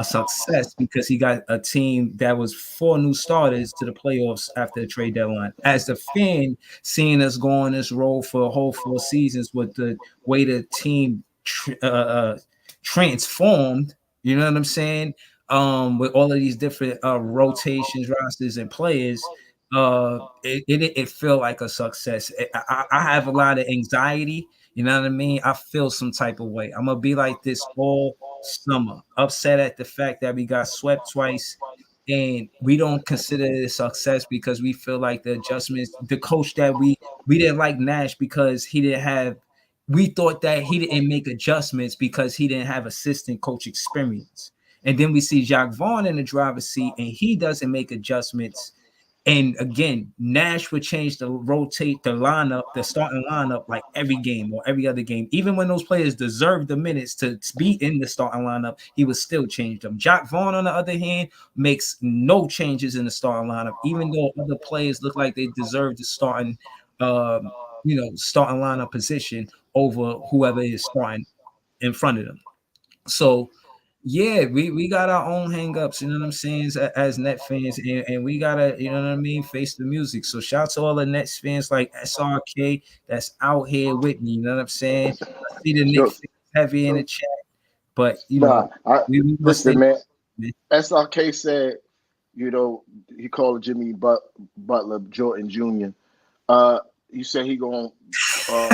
Speaker 3: success because he got a team that was 4 new starters to the playoffs after the trade deadline. As the fan, seeing us go on this road for a whole 4 seasons with the way the team transformed, you know what I'm saying? With all of these different rotations, rosters, and players, it felt like a success. I have a lot of anxiety. You know what I mean? I feel some type of way. I'm gonna be like this all summer, upset at the fact that we got swept twice, and we don't consider it a success because we feel like the adjustments, the coach that we didn't like Nash because he didn't have. We thought that he didn't make adjustments because he didn't have assistant coach experience. And then we see Jacques Vaughn in the driver's seat, and he doesn't make adjustments. And again, Nash would change the rotate the lineup, the starting lineup, like every game or every other game. Even when those players deserved the minutes to be in the starting lineup, he would still change them. Jacques Vaughn, on the other hand, makes no changes in the starting lineup, even though other players look like they deserve the um, starting lineup position over whoever is starting in front of them. So yeah, we got our own hangups, you know what I'm saying, as Net fans, and we gotta, you know what I mean, face the music. So shout out to all the Nets fans like SRK that's out here with me, you know what I'm saying? I see the
Speaker 2: Yo,
Speaker 3: Knicks fans heavy in the chat, but
Speaker 2: nah,
Speaker 3: we must stay.
Speaker 2: listen, man. SRK said, he called Jimmy Butler Jordan Jr. Uh, you said uh,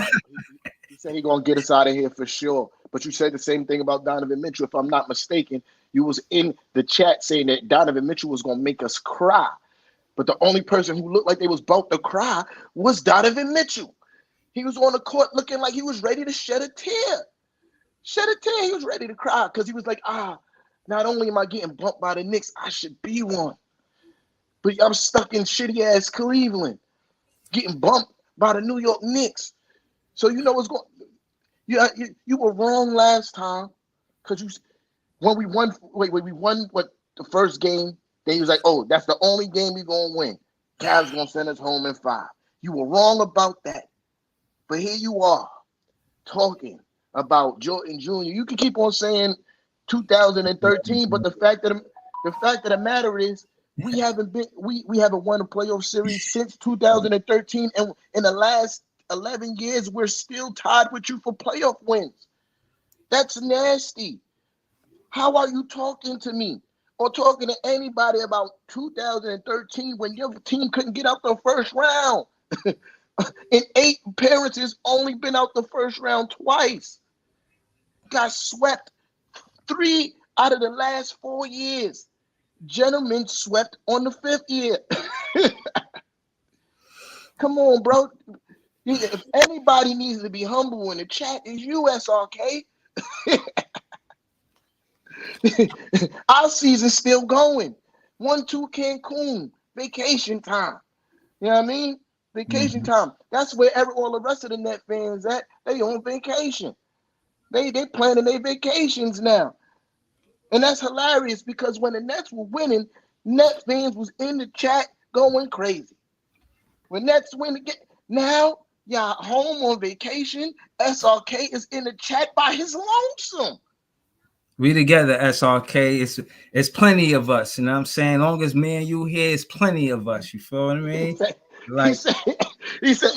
Speaker 2: he said he gonna get us out of here for sure. But you said the same thing about Donovan Mitchell, if I'm not mistaken. You was in the chat saying that Donovan Mitchell was gonna make us cry. But the only person who looked like they was about to cry was Donovan Mitchell. He was on the court looking like he was ready to shed a tear. Shed a tear. He was ready to cry because he was like, not only am I getting bumped by the Knicks, I should be one. But I'm stuck in shitty ass Cleveland, getting bumped by the New York Knicks. So you know what's going. You were wrong last time because when we won. When we won the first game, then he was like, "Oh, that's the only game we're gonna win. Cavs gonna send us home in 5." You were wrong about that, but here you are talking about Jordan Jr. You can keep on saying 2013, but the fact of the matter is we haven't won a playoff series since 2013, and in the last 11 years we're still tied with you for playoff wins. That's nasty. How are you talking to me or talking to anybody about 2013 when your team couldn't get out the first round? In 8 appearances, only been out the first round twice. Got swept 3 out of the last 4 years. Gentlemen swept on the 5th year. Come on, bro. If anybody needs to be humble in the chat, it's you, SRK. Our season's still going. 1-2 Cancun, vacation time. You know what I mean? Vacation time. That's where all the rest of the Net fans at. They on vacation. They planning their vacations now. And that's hilarious because when the Nets were winning, Net fans was in the chat going crazy. When Nets win again, now y'all home on vacation. SRK is in the chat by his lonesome.
Speaker 3: We together, SRK. It's plenty of us. You know what I'm saying? Long as me and you here, it's plenty of us. You feel what I mean?
Speaker 2: He said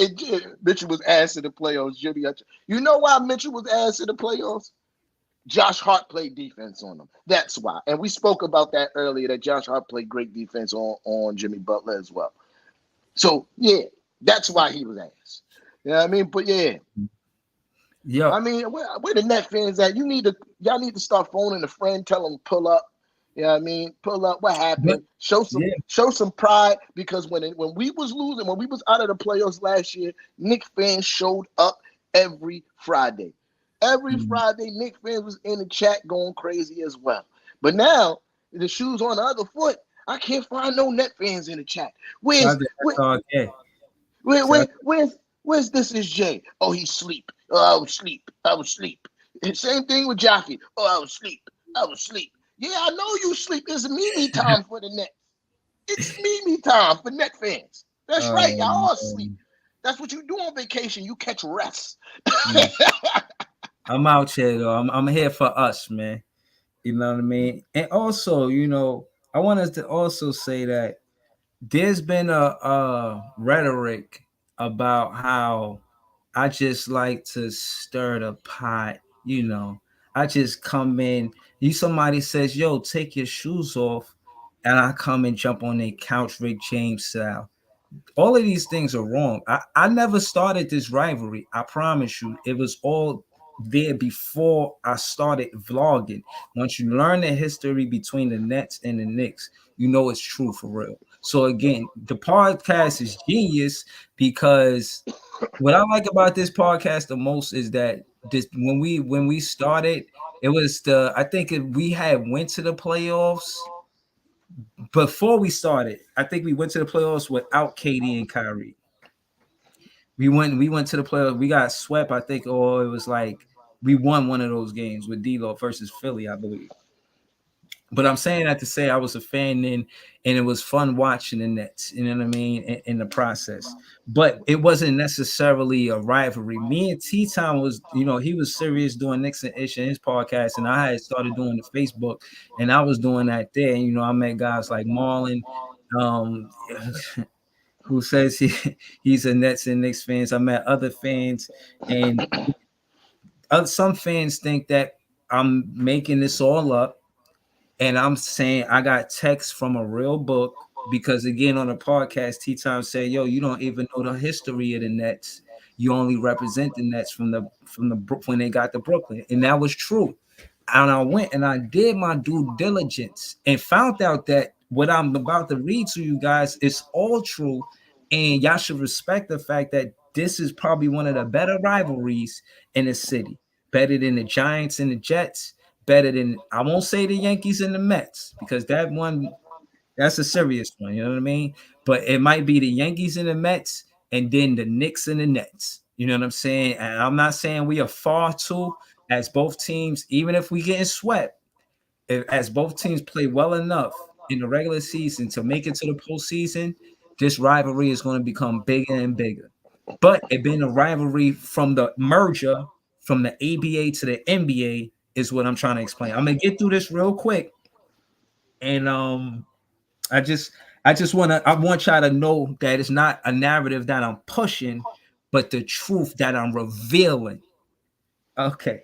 Speaker 2: Mitchell was ass in the playoffs. Jimmy, you know why Mitchell was ass in the playoffs? Josh Hart played defense on him. That's why. And we spoke about that earlier, that Josh Hart played great defense on Jimmy Butler as well. So, yeah, that's why he was ass. You know what I mean? But, yeah.
Speaker 3: Yeah.
Speaker 2: I mean, where the Net fans at? Y'all need to start phoning a friend, tell them pull up. You know what I mean? Pull up. What happened? Show some pride, because when we was losing, when we was out of the playoffs last year, Knicks fans showed up every Friday. Every Friday, Knicks fans was in the chat going crazy as well. But now the shoe's on the other foot. I can't find no Net fans in the chat. Where's this is Jay? Oh, he's asleep. Oh, I was asleep. And same thing with Jockey. Oh, I was asleep. Yeah, I know you sleep. It's Mimi time for the Nets. It's Mimi time for Net fans. That's right. Y'all all asleep. That's what you do on vacation. You catch rest.
Speaker 3: I'm out here though. I'm here for us, man. You know what I mean? And also, I want us to also say that there's been a rhetoric about how I just like to stir the pot. I just come in. Somebody says, "Yo, take your shoes off," and I come and jump on a couch, Rick James style. All of these things are wrong. I never started this rivalry. I promise you, it was all there before I started vlogging. Once you learn the history between the Nets and the Knicks, you know it's true for real. So again, the podcast is genius because what I like about this podcast the most is that when we started, it was I think we had went to the playoffs. Before we started, I think we went to the playoffs without KD and Kyrie. We went to the playoffs. We got swept, I think, or it was like we won one of those games with D-Lo versus Philly, I believe. But I'm saying that to say I was a fan then, and it was fun watching the Nets, you know what I mean, in the process. But it wasn't necessarily a rivalry. Me and T-Town was, he was serious doing Knicks and Ish in his podcast, and I had started doing the Facebook, and I was doing that there. And, I met guys like Marlon, who says he's a Nets and Knicks fans. I met other fans, and some fans think that I'm making this all up. And I'm saying I got text from a real book because, again, on the podcast, T-Time said, "Yo, you don't even know the history of the Nets. You only represent the Nets from the when they got to Brooklyn," and that was true. And I went and I did my due diligence and found out that what I'm about to read to you guys is all true, and y'all should respect the fact that this is probably one of the better rivalries in the city. Better than the Giants and the Jets. Better than, I won't say the Yankees and the Mets, because that one, that's a serious one. You know what I mean? But it might be the Yankees and the Mets, and then the Knicks and the Nets. You know what I'm saying? And I'm not saying we are far too, as both teams, even if we getting swept, as both teams play well enough in the regular season to make it to the postseason, this rivalry is going to become bigger and bigger. But it being a rivalry from the merger from the ABA to the NBA is what I'm trying to explain. I'm gonna get through this real quick, and I just I want y'all to know that it's not a narrative that I'm pushing, but the truth that I'm revealing. Okay.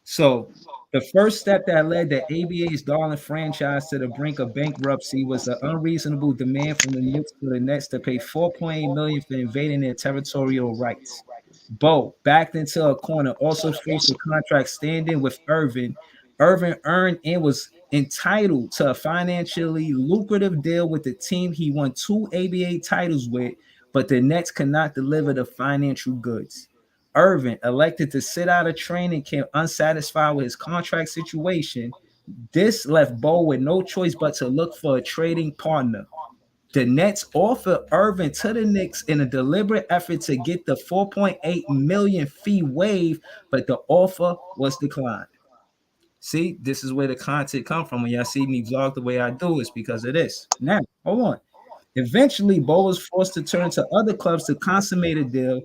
Speaker 3: So the first step that led the ABA's darling franchise to the brink of bankruptcy was an unreasonable demand from the Knicks for the Nets to pay 4.8 million for invading their territorial rights. Bo, backed into a corner, also faced a contract standing with Irvin. Irvin earned and was entitled to a financially lucrative deal with the team he won 2 ABA titles with, but the Nets could not deliver the financial goods. Irvin elected to sit out of training camp unsatisfied with his contract situation. This left Bo with no choice but to look for a trading partner. The Nets offered Irvin to the Knicks in a deliberate effort to get the 4.8 million fee waived, but the offer was declined. See, this is where the content come from. When y'all see me vlog the way I do, it's because of this. Now, hold on. Eventually, Bo was forced to turn to other clubs to consummate a deal.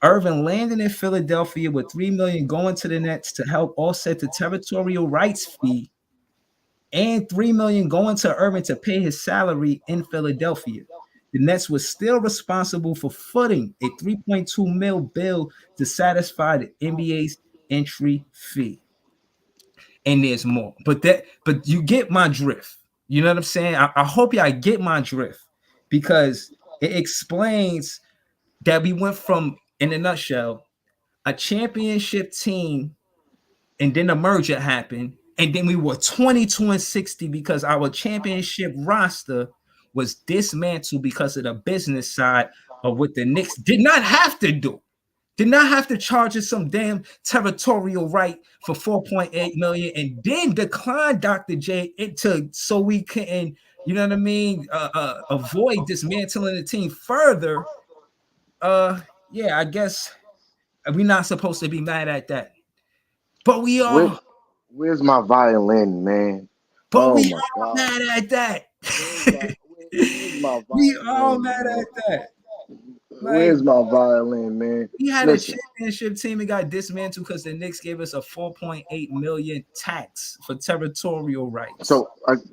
Speaker 3: Irvin landed in Philadelphia with 3 million going to the Nets to help offset the territorial rights fee, and 3 million going to Irvin to pay his salary in Philadelphia. The Nets were still responsible for footing a 3.2 mil bill to satisfy the NBA's entry fee. And there's more. But you get my drift. You know what I'm saying? I hope y'all get my drift, because it explains that we went from, in a nutshell, a championship team, and then the merger happened, and then we were 22-60 because our championship roster was dismantled because of the business side of what the Knicks did not have to do. Did not have to charge us some damn territorial right for 4.8 million and then decline Dr. J into, so we can, you know what I mean, avoid dismantling the team further. Yeah, I guess we're not supposed to be mad at that. But we
Speaker 2: Where,
Speaker 3: are.
Speaker 2: where's my violin, man?
Speaker 3: But
Speaker 2: Oh
Speaker 3: we
Speaker 2: my
Speaker 3: are
Speaker 2: God.
Speaker 3: mad at that.
Speaker 2: Where's my
Speaker 3: We are
Speaker 2: violin,
Speaker 3: mad
Speaker 2: man?
Speaker 3: at that. Like,
Speaker 2: Where's my violin, man?
Speaker 3: we had a
Speaker 2: Listen,
Speaker 3: championship team and got dismantled because the Knicks gave us a 4.8 million tax for territorial rights.
Speaker 2: so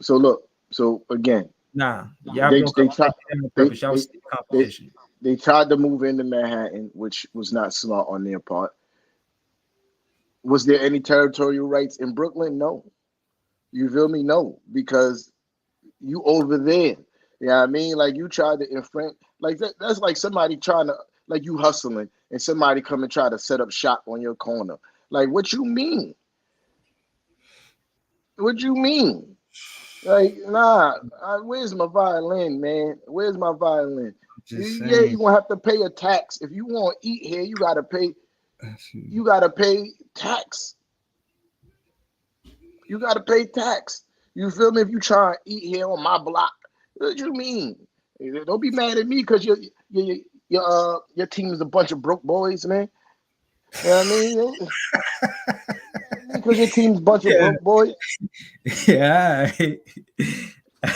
Speaker 2: look, so again,
Speaker 3: Nah, y'all
Speaker 2: they
Speaker 3: broke up.
Speaker 2: they
Speaker 3: They
Speaker 2: tried
Speaker 3: did that on
Speaker 2: they
Speaker 3: purpose. Y'all
Speaker 2: they
Speaker 3: was
Speaker 2: they
Speaker 3: competition.
Speaker 2: they tried to move into Manhattan, which was not smart on their part. Was there any territorial rights in Brooklyn? No. You feel me? No, because you over there. You know what I mean? Like you tried to infringe, like that's like somebody trying to, like you hustling and somebody come and try to set up shop on your corner. Like what you mean? What you mean? Like nah, where's my violin, man? Where's my violin?
Speaker 3: Just
Speaker 2: Yeah,
Speaker 3: saying.
Speaker 2: you gonna have to pay a tax if you want to eat here. You gotta pay. You gotta pay tax. You gotta pay tax. You feel me? If you try to eat here on my block, what you mean? Don't be mad at me because your team is a bunch of broke boys, man. You know what I mean? Because your team's a bunch of
Speaker 3: Yeah,
Speaker 2: broke boys.
Speaker 3: yeah.
Speaker 2: You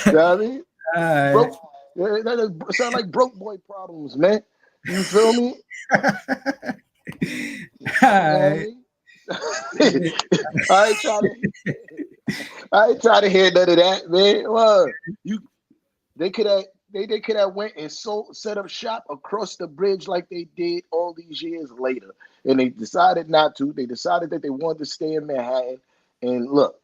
Speaker 2: know what I mean?
Speaker 3: All right.
Speaker 2: Broke. Yeah, that sound like broke boy problems, man. You feel me?
Speaker 3: All
Speaker 2: You know what I
Speaker 3: right.
Speaker 2: mean? I ain't trying to. I ain't trying to hear none of that, man. Well, you they could have they could have went and set up shop across the bridge like they did all these years later, and they decided not to. They decided that they wanted to stay in Manhattan, and look,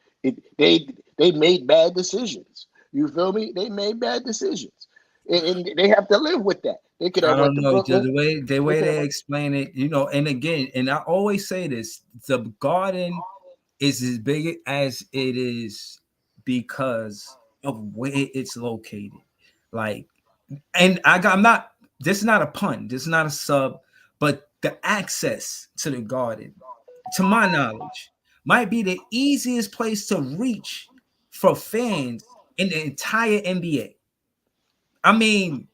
Speaker 2: they made bad decisions. You feel me? They made bad decisions, and they have to live with that. They could
Speaker 3: I
Speaker 2: have went
Speaker 3: don't
Speaker 2: to
Speaker 3: know
Speaker 2: Brooklyn.
Speaker 3: the
Speaker 2: They
Speaker 3: way
Speaker 2: could have
Speaker 3: they
Speaker 2: went.
Speaker 3: explain it, and again, and I always say this: the Garden is as big as it is because of where it's located. Like, and I'm not. this is not a pun, this is not a sub, but the access to the Garden, to my knowledge, might be the easiest place to reach for fans in the entire NBA. I mean,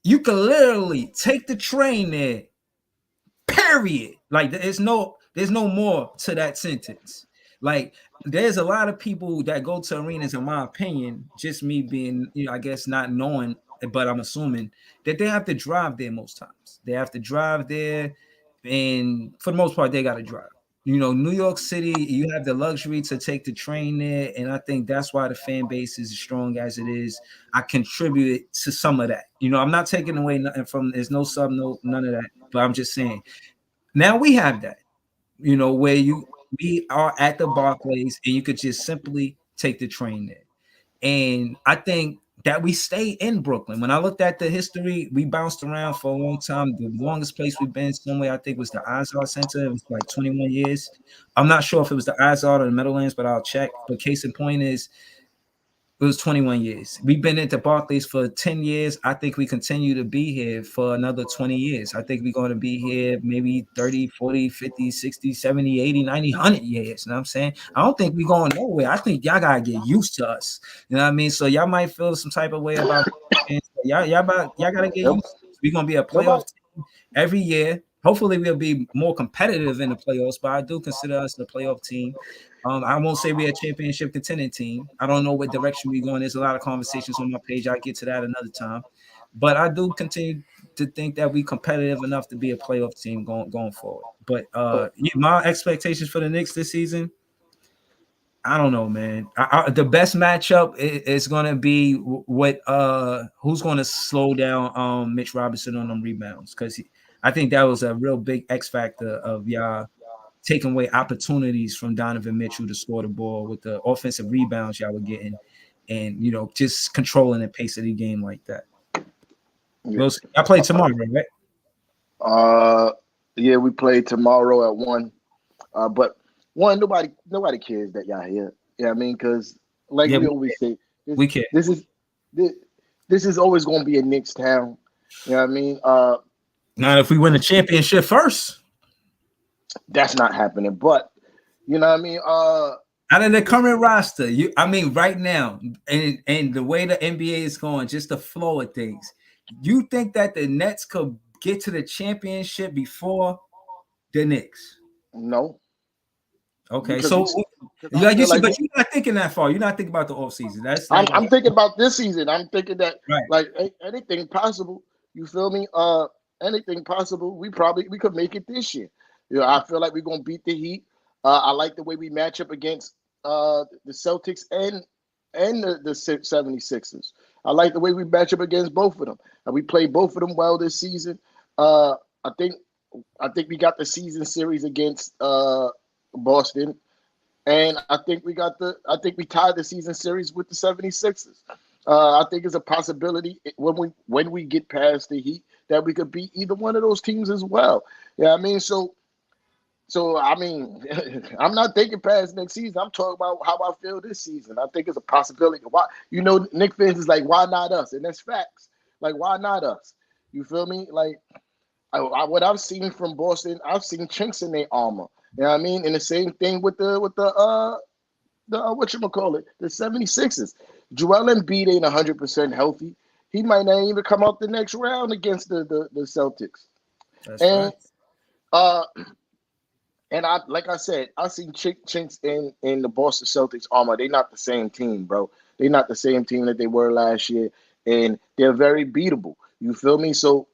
Speaker 3: you could literally take the train there, period. Like there's no more to that sentence. Like there's a lot of people that go to arenas, in my opinion, just me being, I guess not knowing, but I'm assuming that they have to drive there most times. They have to drive there, and for the most part, they got to drive. New York City, you have the luxury to take the train there, and I think that's why the fan base is as strong as it is. I contribute to some of that. I'm not taking away nothing from. There's no sub, no none of that. But I'm just saying. Now we have that, where we are at the Barclays and you could just simply take the train there. And I think that we stay in Brooklyn. When I looked at the history, we bounced around for a long time. The longest place we've been somewhere, I think, was the Izard Center. It was like 21 years. I'm not sure if it was the Izard or the Meadowlands, but I'll check. But case in point is, it was 21 years. We've been into Barclays for 10 years. I think we continue to be here for another 20 years. I think we're going to be here maybe 30, 40, 50, 60, 70, 80, 90, 100 years. You know what I'm saying? I don't think we're going nowhere. I think y'all got to get used to us. You know what I mean? So y'all might feel some type of way about it. Y'all got to get used to us. We're going to be a playoff team every year. Hopefully we'll be more competitive in the playoffs, but I do consider us a playoff team. I won't say we're a championship contending team. I don't know what direction we're going. There's a lot of conversations on my page. I'll get to that another time. But I do continue to think that we're competitive enough to be a playoff team going forward. But my expectations for the Knicks this season, I don't know, man. The best matchup is going to be who's going to slow down Mitch Robinson on them rebounds, because I think that was a real big X factor of y'all taking away opportunities from Donovan Mitchell to score the ball with the offensive rebounds y'all were getting, and just controlling the pace of the game like that. Yeah. I play tomorrow,
Speaker 2: right? Yeah, we play tomorrow at 1. But nobody cares that y'all here. Yeah, I mean, because like we always say,
Speaker 3: we care.
Speaker 2: This is always going to be a Knicks town. You know what I mean?
Speaker 3: Not if we win the championship first.
Speaker 2: That's not happening. But you know what I mean?
Speaker 3: Out of the current roster, right now, and the way the NBA is going, just the flow of things, you think that the Nets could get to the championship before the Knicks?
Speaker 2: No.
Speaker 3: Okay, because so like you said, but you're not thinking that far. You're not thinking about the offseason.
Speaker 2: I'm thinking about this season. I'm thinking that like anything possible. You feel me? Anything possible. We could make it this year. I feel like we're gonna beat the Heat. I like the way we match up against the Celtics and the 76ers. I like the way we match up against both of them. And we played both of them well this season. I think we got the season series against Boston, and I think we tied the season series with the 76ers. I think it's a possibility when we get past the Heat that we could beat either one of those teams as well. Yeah, I mean, so I mean, I'm not thinking past next season. I'm talking about how I feel this season. I think it's a possibility. Why, Knicks fans is like, why not us? And that's facts. Like, why not us? You feel me? Like, what I've seen from Boston, I've seen chinks in their armor. You know what I mean? And the same thing with the whatchamacallit, the 76ers. Joel Embiid ain't 100% healthy. He might not even come out the next round against the Celtics.
Speaker 3: That's right.
Speaker 2: And like I said, I seen chinks in the Boston Celtics armor. They're not the same team, bro. They're not the same team that they were last year, and they're very beatable. You feel me? So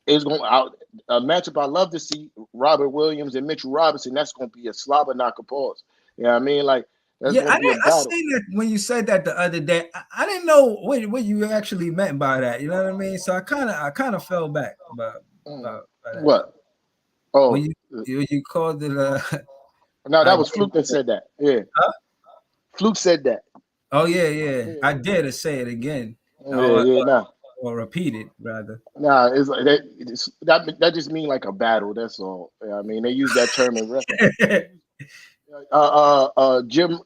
Speaker 2: it's going out a matchup I love to see. Robert Williams and Mitchell Robinson. That's going to be a slobber knocker pause. You know what I mean? Like that's going to be a battle.
Speaker 3: I seen that when you said that the other day. I didn't know what you actually meant by that. You know what I mean? So I kind of fell back about that.
Speaker 2: What? Oh,
Speaker 3: when you called it
Speaker 2: no, that was Fluke that said that. Yeah,
Speaker 3: huh?
Speaker 2: Fluke said that.
Speaker 3: Oh yeah. I dare to say it again. Or repeat it rather.
Speaker 2: Nah, it's like that just mean like a battle. That's all. I mean, they use that term in wrestling.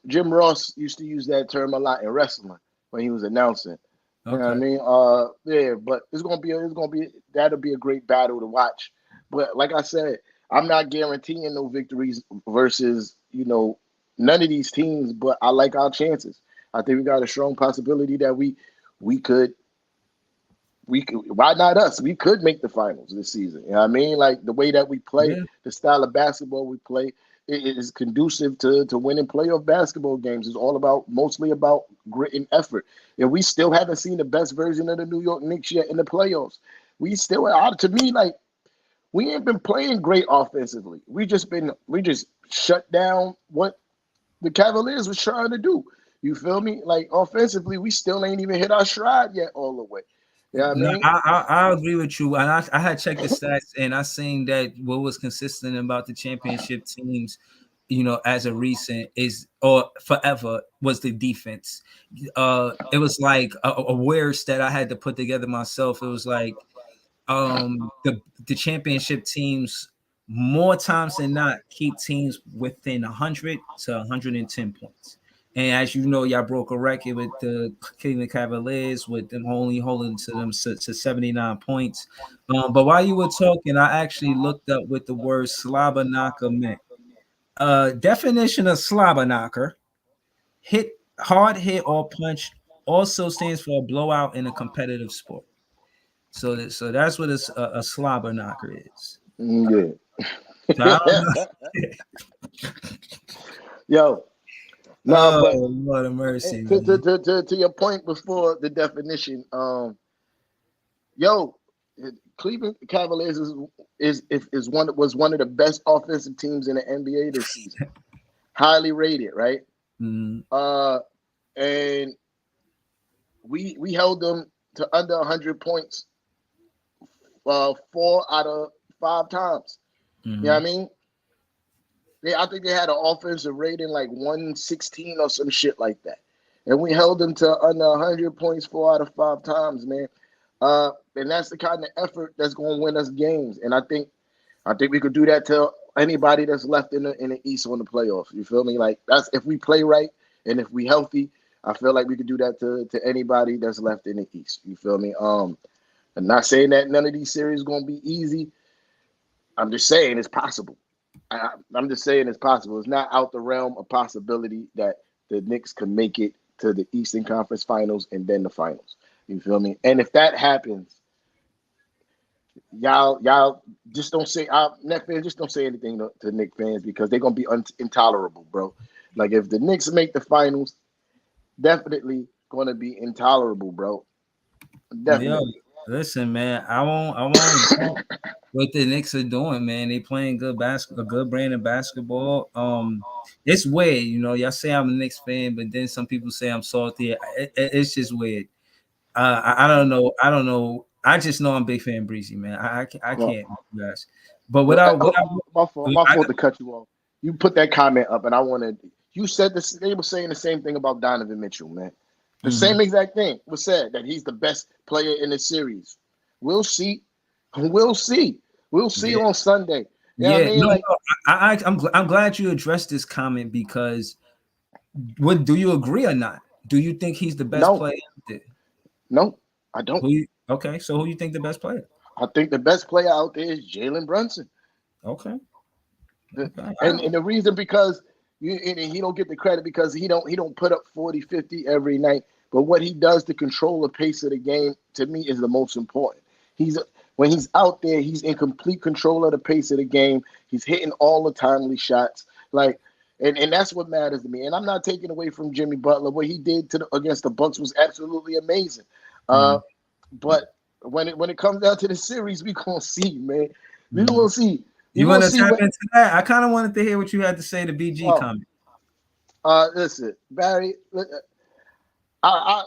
Speaker 2: Jim Ross used to use that term a lot in wrestling when he was announcing. You know what I
Speaker 3: Okay.
Speaker 2: mean? Yeah, but that'll be a great battle to watch. But like I said, I'm not guaranteeing no victories versus, none of these teams, but I like our chances. I think we got a strong possibility that we could why not us? We could make the finals this season. You know what I mean? Like the way that we play,
Speaker 3: Yeah.
Speaker 2: the style of basketball we play, it is conducive to winning playoff basketball games. It's all about mostly about grit and effort. And we still haven't seen the best version of the New York Knicks yet in the playoffs. We still to me, like, we ain't been playing great offensively. We just shut down what the Cavaliers was trying to do. You feel me? Like offensively, we still ain't even hit our stride yet all the way. You know what I
Speaker 3: No,
Speaker 2: mean?
Speaker 3: I agree with you. And I had checked the stats and I seen that what was consistent about the championship teams, as a recent is or forever was the defense. It was like a words that I had to put together myself. It was like the championship teams more times than not keep teams within 100 to 110 points. And as you know, y'all broke a record with the Cleveland Cavaliers with them only holding to them to 79 points. But while you were talking, I actually looked up what the word slobber meant. Definition of slobber hit, hard hit or punch, also stands for a blowout in a competitive sport. So that's what a slobber knocker is.
Speaker 2: Yeah.
Speaker 3: So I don't know.
Speaker 2: Yo, no, but
Speaker 3: Oh, Lord of mercy,
Speaker 2: to, to,
Speaker 3: man.
Speaker 2: to, to, to your point before the definition, yo, Cleveland Cavaliers is one of the best offensive teams in the NBA this season. Highly rated, right?
Speaker 3: Mm,
Speaker 2: Uh, and we held them to under 100 points 4 out of 5 times. You know what I
Speaker 3: mm,
Speaker 2: mean? I think they had an offensive rating like 116 or some shit like that. And we held them to under 100 points 4 out of 5 times, man. And that's the kind of effort that's going to win us games. And I think we could do that to anybody that's left in the East on the playoffs. You feel me? Like that's if we play right and if we healthy. I feel like we could do that to anybody that's left in the East. You feel me? I'm not saying that none of these series going to be easy. I'm just saying it's possible. I'm just saying it's possible. It's not out the realm of possibility that the Knicks can make it to the Eastern Conference Finals and then the finals. You feel me? And if that happens, y'all just don't say Knicks fans just don't say anything to Knicks fans because they're gonna be intolerable, bro. Like if the Knicks make the finals, definitely gonna be intolerable, bro.
Speaker 3: yo,
Speaker 2: Definitely.
Speaker 3: listen, man. I won't doubt what the Knicks are doing, man. They playing good basketball, a good brand of basketball. It's weird, Y'all say I'm a Knicks fan, but then some people say I'm salty. It's just weird. I don't know. I don't know. I just know I'm big fan Breezy, man. I
Speaker 2: Well,
Speaker 3: can't, guys. But
Speaker 2: well,
Speaker 3: without
Speaker 2: my fault. My
Speaker 3: I,
Speaker 2: fault to cut you off. You put that comment up, and I wanted. You said this. They were saying the same thing about Donovan Mitchell, man. The
Speaker 3: mhm.
Speaker 2: same exact thing was said that he's the best player in the series. We'll see. We'll see. We'll see
Speaker 3: Yeah,
Speaker 2: on Sunday. You know what I
Speaker 3: yeah.
Speaker 2: mean?
Speaker 3: No,
Speaker 2: Like,
Speaker 3: no. I'm glad you addressed this comment because what do you agree or not? Do you think he's the best
Speaker 2: no,
Speaker 3: player out there?
Speaker 2: no, I don't.
Speaker 3: Okay, so who you think the best player?
Speaker 2: I think the best player out there is Jalen Brunson.
Speaker 3: Okay, okay.
Speaker 2: And the reason because and he don't get the credit because he don't put up 40, 50 every night. But what he does to control the pace of the game to me is the most important. He's when he's out there, he's in complete control of the pace of the game. He's hitting all the timely shots. Like and that's what matters to me. And I'm not taking away from Jimmy Butler. What he did against the Bucks was absolutely amazing. Uh,
Speaker 3: Mhm,
Speaker 2: but when it comes down to the series, we gonna see, man. We
Speaker 3: mhm.
Speaker 2: gonna see. We
Speaker 3: You
Speaker 2: gonna
Speaker 3: want to
Speaker 2: see
Speaker 3: tap
Speaker 2: what.
Speaker 3: into that? I kind of wanted to hear what you had to say to BG
Speaker 2: Well,
Speaker 3: comment.
Speaker 2: listen, Barry. I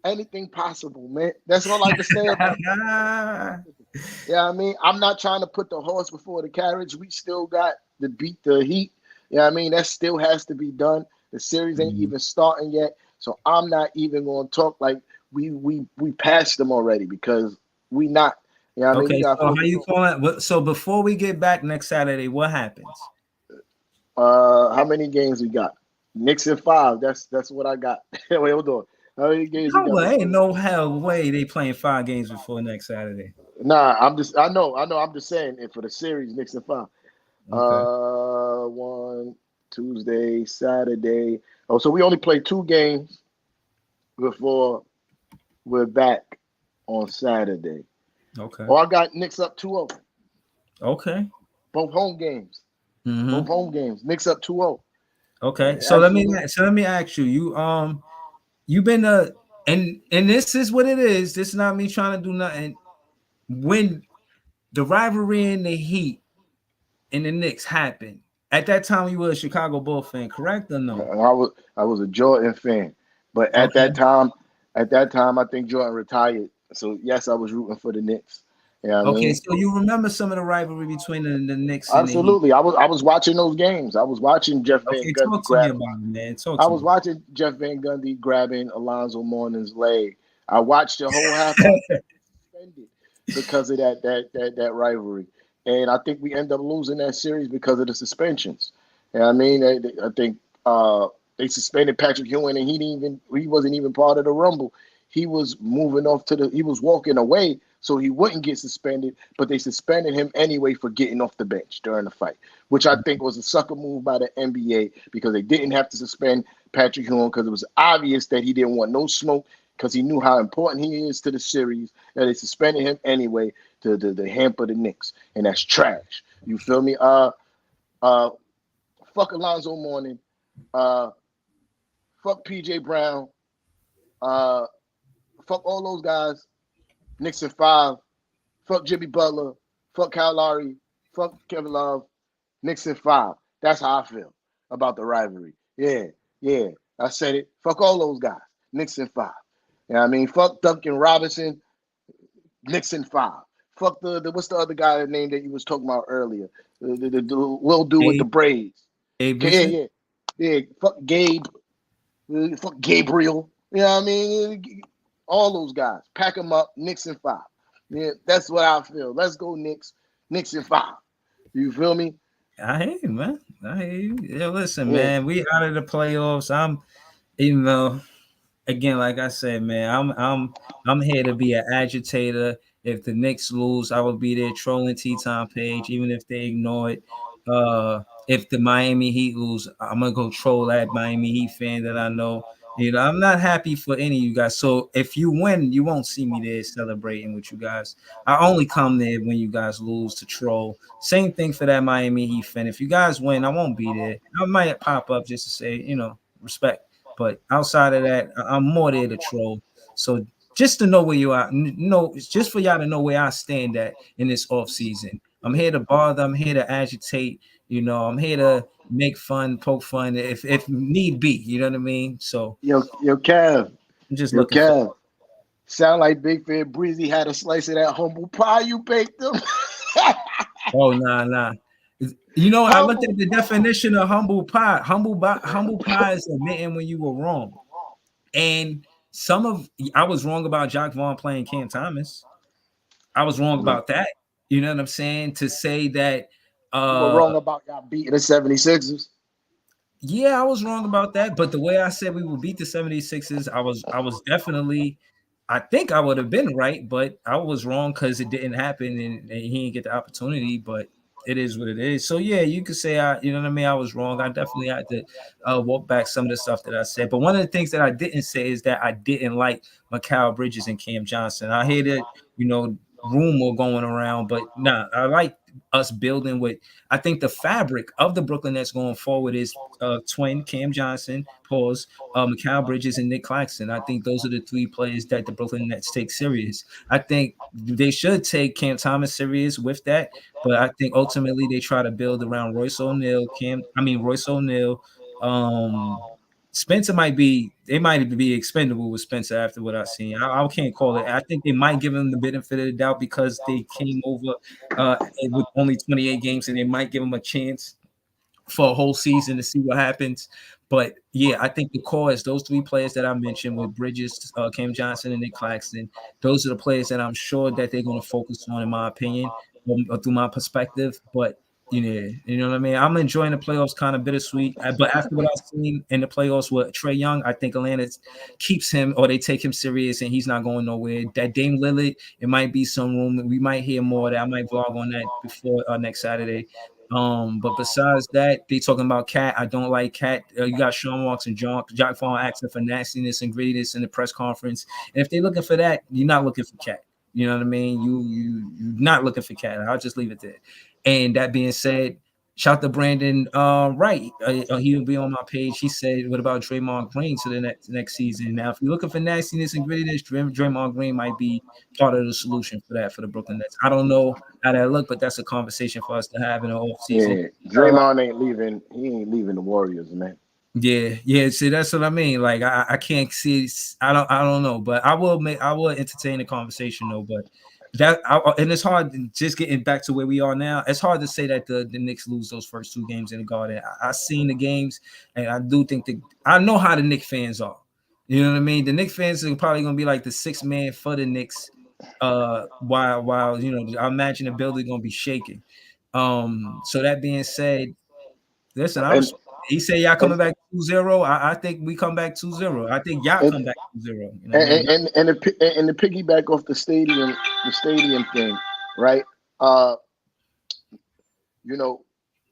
Speaker 2: anything possible, man. That's all I can say about that. Anything possible. Yeah, I mean, I'm not trying to put the horse before the carriage. We still got to beat the Heat. Yeah, I mean, that still has to be done. The series ain't
Speaker 3: Mhm.
Speaker 2: even starting yet, so I'm not even going to talk like we passed them already because we not. Yeah, I mean, we
Speaker 3: Okay,
Speaker 2: got
Speaker 3: so how
Speaker 2: four.
Speaker 3: you calling? So before we get back next Saturday, what happens?
Speaker 2: How many games we got? Knicks in 5. That's what I got. Wait, hold on. How many games he
Speaker 3: No
Speaker 2: got
Speaker 3: way, ain't
Speaker 2: before?
Speaker 3: no hell way they playing 5 games before next Saturday.
Speaker 2: Nah, I know. I'm just saying it for the series, Knicks and five.
Speaker 3: Okay.
Speaker 2: One Tuesday, Saturday. Oh, so we only played 2 games before we're back on Saturday.
Speaker 3: Okay.
Speaker 2: Oh, I got Knicks up 2-0.
Speaker 3: Okay.
Speaker 2: Both home games. Both
Speaker 3: Mm-hmm.
Speaker 2: home games. Knicks up 2-0.
Speaker 3: Okay.
Speaker 2: Absolute.
Speaker 3: So let me ask you. You've been and this is what it is. This is not me trying to do nothing. When the rivalry in the Heat and the Knicks happened, at that time you were a Chicago Bull fan, correct or no?
Speaker 2: I was a Jordan fan, but
Speaker 3: Okay.
Speaker 2: at that time, I think Jordan retired. So yes, I was rooting for the Knicks. You know what I
Speaker 3: Okay,
Speaker 2: mean?
Speaker 3: so you remember some of the rivalry between the Knicks and the Heat.
Speaker 2: Absolutely. I was watching those games. I was watching Jeff Van
Speaker 3: Okay,
Speaker 2: Gundy
Speaker 3: talk to me
Speaker 2: grab.
Speaker 3: about it, man. Talk
Speaker 2: I
Speaker 3: to
Speaker 2: was
Speaker 3: me.
Speaker 2: watching Jeff Van Gundy grabbing Alonzo Mourning's leg. I watched the whole half. I suspended because of that rivalry, and I think we end up losing that series because of the suspensions. You know what I mean? I think they suspended Patrick Ewing, and he wasn't even part of the Rumble. He was moving off to the he was walking away so he wouldn't get suspended, but they suspended him anyway for getting off the bench during the fight, which I think was a sucker move by the NBA because they didn't have to suspend Patrick Ewing because it was obvious that he didn't want no smoke because he knew how important he is to the series that they suspended him anyway to hamper the Knicks, and that's trash. You feel me? Uh, fuck Alonzo Mourning. Uh, fuck PJ Brown. Uh, fuck all those guys. Knicks in five. Fuck Jimmy Butler. Fuck Kyle Lowry. Fuck Kevin Love. Knicks in five. That's how I feel about the rivalry. Yeah, yeah. I said it. Fuck all those guys. Knicks in five. You know what I mean? Fuck Duncan Robinson. Knicks in five. Fuck the what's the other guy name that you was talking about earlier? The little dude with the
Speaker 3: Abe,
Speaker 2: braids.
Speaker 3: Abe
Speaker 2: Okay,
Speaker 3: Vincent.
Speaker 2: yeah, yeah, yeah. Fuck Gabe. Fuck Gabriel. You know what I mean? All those guys. Pack them up. Knicks in five. Yeah, that's what I feel. Let's go Knicks. Knicks in five. You feel me?
Speaker 3: I hear you, man. I hear you. Yeah, listen,
Speaker 2: Yeah.
Speaker 3: man. We out of the playoffs. You know, again, like I said, man, I'm here to be an agitator. If the Knicks lose, I will be there trolling Tea Time page, even if they ignore it. If the Miami Heat lose, I'm gonna go troll that Miami Heat fan that I know. You know, I'm not happy for any of you guys. So if you win, you won't see me there celebrating with you guys. I only come there when you guys lose to troll. Same thing for that Miami Heat fan. If you guys win, I won't be there. I might pop up just to say, respect. But outside of that, I'm more there to troll. So just to know where you are, it's just for y'all to know where I stand at in this off season. I'm here to bother. I'm here to agitate. I'm here to make fun, poke fun, if need be. You know what I mean? So
Speaker 2: Yo, Kev.
Speaker 3: I'm just
Speaker 2: Yo,
Speaker 3: looking for.
Speaker 2: Kev. Sound like Big Fair Breezy had a slice of that humble pie you baked him.
Speaker 3: Oh, nah. I looked
Speaker 2: Humble
Speaker 3: at the
Speaker 2: pie.
Speaker 3: definition of humble pie. Humble pie is admitting when you were wrong. And I was wrong about Jock Vaughn playing Cam Thomas. I was wrong
Speaker 2: Mhm.
Speaker 3: about that. You know what I'm saying? To say that,
Speaker 2: You were
Speaker 3: uh,
Speaker 2: wrong about y'all beating the 76ers.
Speaker 3: yeah, I was wrong about that. But the way I said we would beat the 76ers, I was definitely, I think I would have been right, but I was wrong because it didn't happen and he didn't get the opportunity. But it is what it is. So yeah, you could say you know what I mean. I was wrong. I definitely had to walk back some of the stuff that I said. But one of the things that I didn't say is that I didn't like Mikal Bridges and Cam Johnson. I hear that rumor going around, but nah, I like us building with. I think the fabric of the Brooklyn Nets going forward is twin Cam Johnson, pause, Mikal Bridges, and Nick Claxton. I think those are the three players that the Brooklyn Nets take serious. I think they should take Cam Thomas serious with that, but I think ultimately they try to build around Royce O'Neal. Um, Spencer they might be expendable with Spencer after what I've seen. I can't call it. I think they might give him the benefit of the doubt because they came over with only 28 games and they might give him a chance for a whole season to see what happens. But yeah, I think the core is those three players that I mentioned with Bridges, Cam Johnson, and Nick Claxton. Those are the players that I'm sure that they're going to focus on, in my opinion, through my perspective. But Yeah, you know what I mean. I'm enjoying the playoffs, kind of bittersweet. But after what I've seen in the playoffs with Trey Young, I think Atlanta keeps him, or they take him serious, and he's not going nowhere. That Dame Lillard, it might be some room. We might hear more of that. I might vlog on that before next Saturday. But besides that, they talking about Cat. I don't like Cat. You got Sean Marks and Jack Vaughn asking for nastiness and grittiness in the press conference. And if they're looking for that, you're not looking for Cat. You know what I mean? You're not looking for Cat. I'll just leave it there. And that being said, shout to Brandon Wright. He'll be on my page. He said, "What about Draymond Green to the next season?" Now, if you're looking for nastiness and grittiness, Draymond Green might be part of the solution for that for the Brooklyn Nets. I don't know how that look, but that's a conversation for us to have in the off season.
Speaker 2: Yeah, Draymond ain't leaving. He ain't leaving the Warriors, man.
Speaker 3: Yeah. See, that's what I mean. Like, I can't see. I don't know, but I will entertain the conversation though. But and it's hard. Just getting back to where we are now, it's hard to say that the Knicks lose those first two games in the Garden. I seen the games, and I do think that I know how the Knicks fans are. You know what I mean? The Knicks fans are probably gonna be like the sixth man for the Knicks. While I imagine the building gonna be shaking. So that being said, listen,
Speaker 2: And
Speaker 3: he said y'all
Speaker 2: and
Speaker 3: coming back 2-0. I think we come back 2-0. I think y'all
Speaker 2: and
Speaker 3: come back 2-0. You know what I mean?
Speaker 2: and the piggyback off the stadium thing, right? Uh, you know,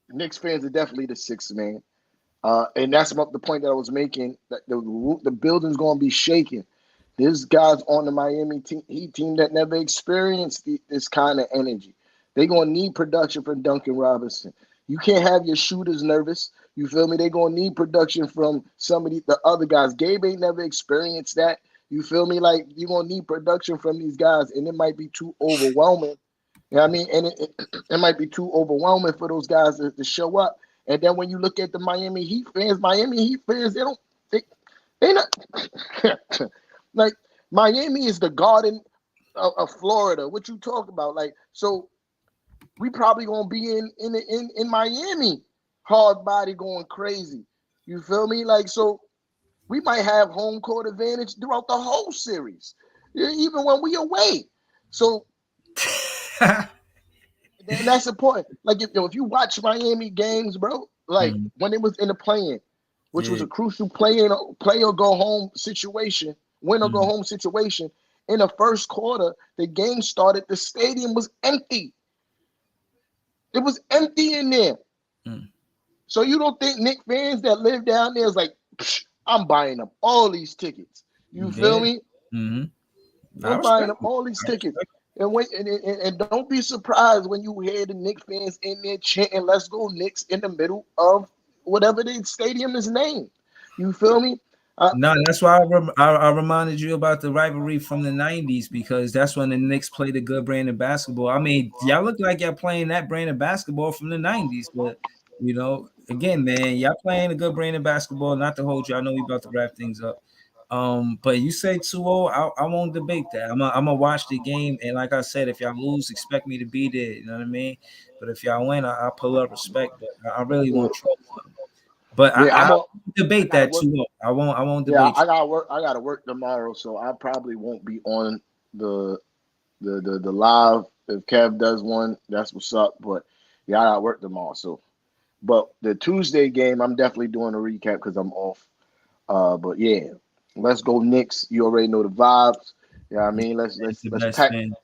Speaker 2: Knicks fans are definitely the sixth man. And that's about the point that I was making. That the building's gonna be shaking. There's guys on the Miami Heat team that never experienced this kind of energy. They're gonna need production from Duncan Robinson. You can't have your shooters nervous. You feel me? They're gonna need production from some of the other guys. Gabe ain't never experienced that. You feel me? Like you're gonna need production from these guys, and it might be too overwhelming. You know what I mean? And it might be too overwhelming for those guys to show up. And then when you look at the Miami Heat fans, they not like Miami is the garden of Florida. What you talk about? Like, so we probably gonna be in Miami, hard body going crazy. You feel me? Like, so we might have home court advantage throughout the whole series, even when we away. So and that's important. Like if you watch Miami games, bro, like when it was in the play-in, which was
Speaker 3: Yeah.
Speaker 2: a crucial play or go home situation, win or go home situation. In the first quarter, the game started. The stadium was empty. It was empty in there. So you don't think Knicks fans that live down there is like, I'm buying up all these tickets. You feel
Speaker 3: Yeah.
Speaker 2: me?
Speaker 3: Mm-hmm. I
Speaker 2: I'm buying
Speaker 3: respect
Speaker 2: up
Speaker 3: it.
Speaker 2: all these
Speaker 3: I
Speaker 2: tickets.
Speaker 3: respect
Speaker 2: And don't be surprised when you hear the Knicks fans in there chanting, "Let's go Knicks" in the middle of whatever the stadium is named. You feel me?
Speaker 3: No, that's why I reminded you about the rivalry from the 90s because that's when the Knicks played a good brand of basketball. I mean, y'all look like y'all playing that brand of basketball from the 90s, but again, man, y'all playing a good brand of basketball. Not to hold you, I know we about to wrap things up. But you say 2-0, I won't debate that. I'm gonna watch the game, and like I said, if y'all lose, expect me to be there. You know what I mean? But if y'all win, I'll pull up respect. But I really
Speaker 2: Yeah,
Speaker 3: won't troll them. But
Speaker 2: yeah,
Speaker 3: I
Speaker 2: I
Speaker 3: debate
Speaker 2: gotta
Speaker 3: that
Speaker 2: work.
Speaker 3: 2-0. I won't
Speaker 2: Yeah,
Speaker 3: debate
Speaker 2: I gotta work. I gotta work tomorrow, so I probably won't be on the the live. If Kev does one, that's what's up. But yeah, I gotta work tomorrow. So, but the Tuesday game, I'm definitely doing a recap because I'm off. But yeah, let's go Knicks. You already know the vibes. Yeah, I
Speaker 3: you.
Speaker 2: mean,
Speaker 3: It's the best fan.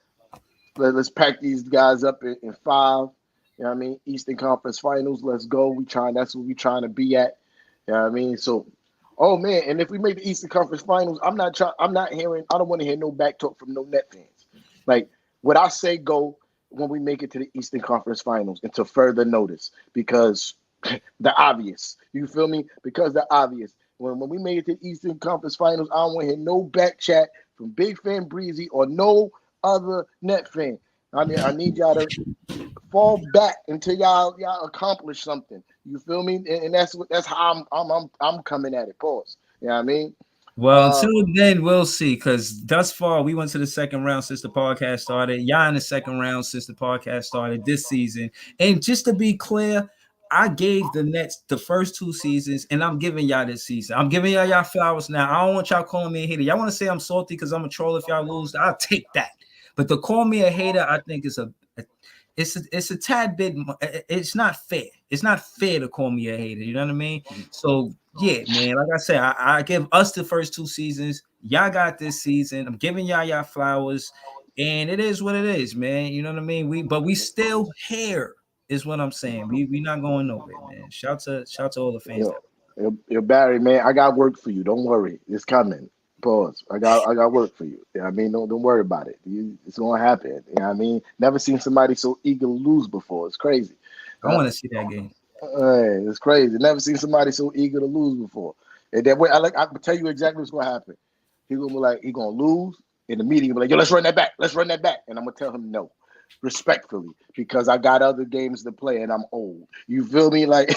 Speaker 2: let's pack these guys up in five. You know what I mean? Eastern Conference Finals. Let's go. That's what we trying to be at. You know what I mean? So, oh man, and if we make the Eastern Conference Finals, I'm not hearing. I don't want to hear no back talk from no net fans. Like what I say, go when we make it to the Eastern Conference Finals until further notice because the obvious. You feel me? Because the obvious. When we make it to the Eastern Conference Finals, I don't want to hear no back chat from Big Fan Breezy or no other net fan. I need y'all to fall back until y'all accomplish something. You feel me? And that's how I'm coming at it. Pause. You know what I mean?
Speaker 3: Well,
Speaker 2: Uh,
Speaker 3: until then, we'll see. Because thus far, we went to the second round since the podcast started. Y'all in the second round since the podcast started this season. And just to be clear, I gave the Nets the first two seasons, and I'm giving y'all this season. I'm giving y'all flowers now. I don't want y'all calling me a hater. Y'all want to say I'm salty because I'm a troll if y'all lose? I'll take that. But to call me a hater, I think it's a tad bit. It's not fair. It's not fair to call me a hater. You know what I mean? So yeah, man. Like I said, I give us the first 2 seasons. Y'all got this season. I'm giving y'all flowers, and it is what it is, man. You know what I mean? We still here. Is what I'm saying. We not going nowhere, man. Shout to all the fans.
Speaker 2: Yo, Barry, man, I got work for you. Don't worry, it's coming. Pause. I got work for you. You know what I mean? Don't worry about it. It's gonna happen. You know what I mean? Never seen somebody so eager to lose before. It's crazy.
Speaker 3: I want to see that game.
Speaker 2: It's crazy. Never seen somebody so eager to lose before. And that way, I can tell you exactly what's gonna happen. He gonna be like, he gonna lose in the meeting. He'll be like, yo, let's run that back. Let's run that back. And I'm gonna tell him no, respectfully, because I got other games to play and I'm old. You feel me? Like,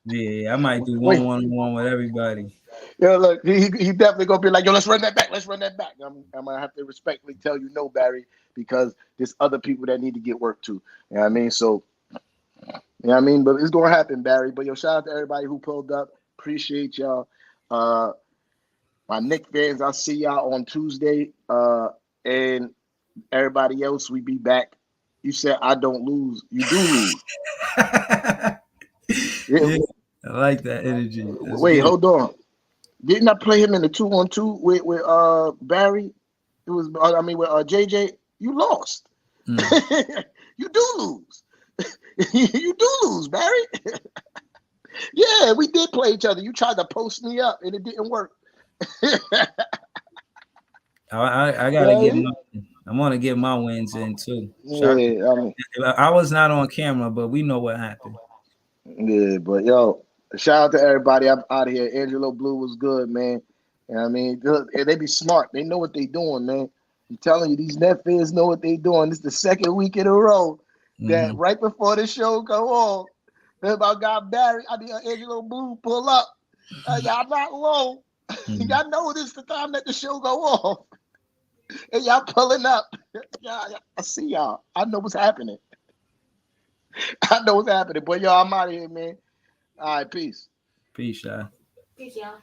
Speaker 3: yeah, I might do one with everybody.
Speaker 2: Yeah, look, he definitely gonna be like, yo, let's run that back. Let's run that back. I'm gonna have to respectfully tell you no, Barry, because there's other people that need to get work too. You know what I mean? So, you know what I mean? But it's gonna happen, Barry. But yo, shout out to everybody who pulled up. Appreciate y'all. My Knicks fans, I'll see y'all on Tuesday. And everybody else, we be back. You said I don't lose. You do lose.
Speaker 3: Yeah, I like that energy. That's
Speaker 2: Wait,
Speaker 3: good.
Speaker 2: hold on. Didn't I play him in the 2-on-2 with Barry? It was with JJ. You lost. You do lose. You do lose, Barry. Yeah, we did play each other. You tried to post me up and it didn't work.
Speaker 3: I gotta get I want to get my wins in too.
Speaker 2: Yeah,
Speaker 3: I was not on camera, but we know what happened.
Speaker 2: Yeah, but yo, shout out to everybody. I'm out of here. Angelo Blue was good, man. You know what I mean? They be smart. They know what they doing, man. I'm telling you, these Net fans know what they doing. This is the second week in a row that right before the show go on, my guy Barry, Angelo Blue pull up. Y'all not low. Y'all know this is the time that the show go off. And y'all pulling up. Yeah, I see y'all. I know what's happening. I know what's happening. Boy, y'all, I'm out of here, man. All right, peace.
Speaker 3: Peace, y'all.
Speaker 1: Peace, y'all.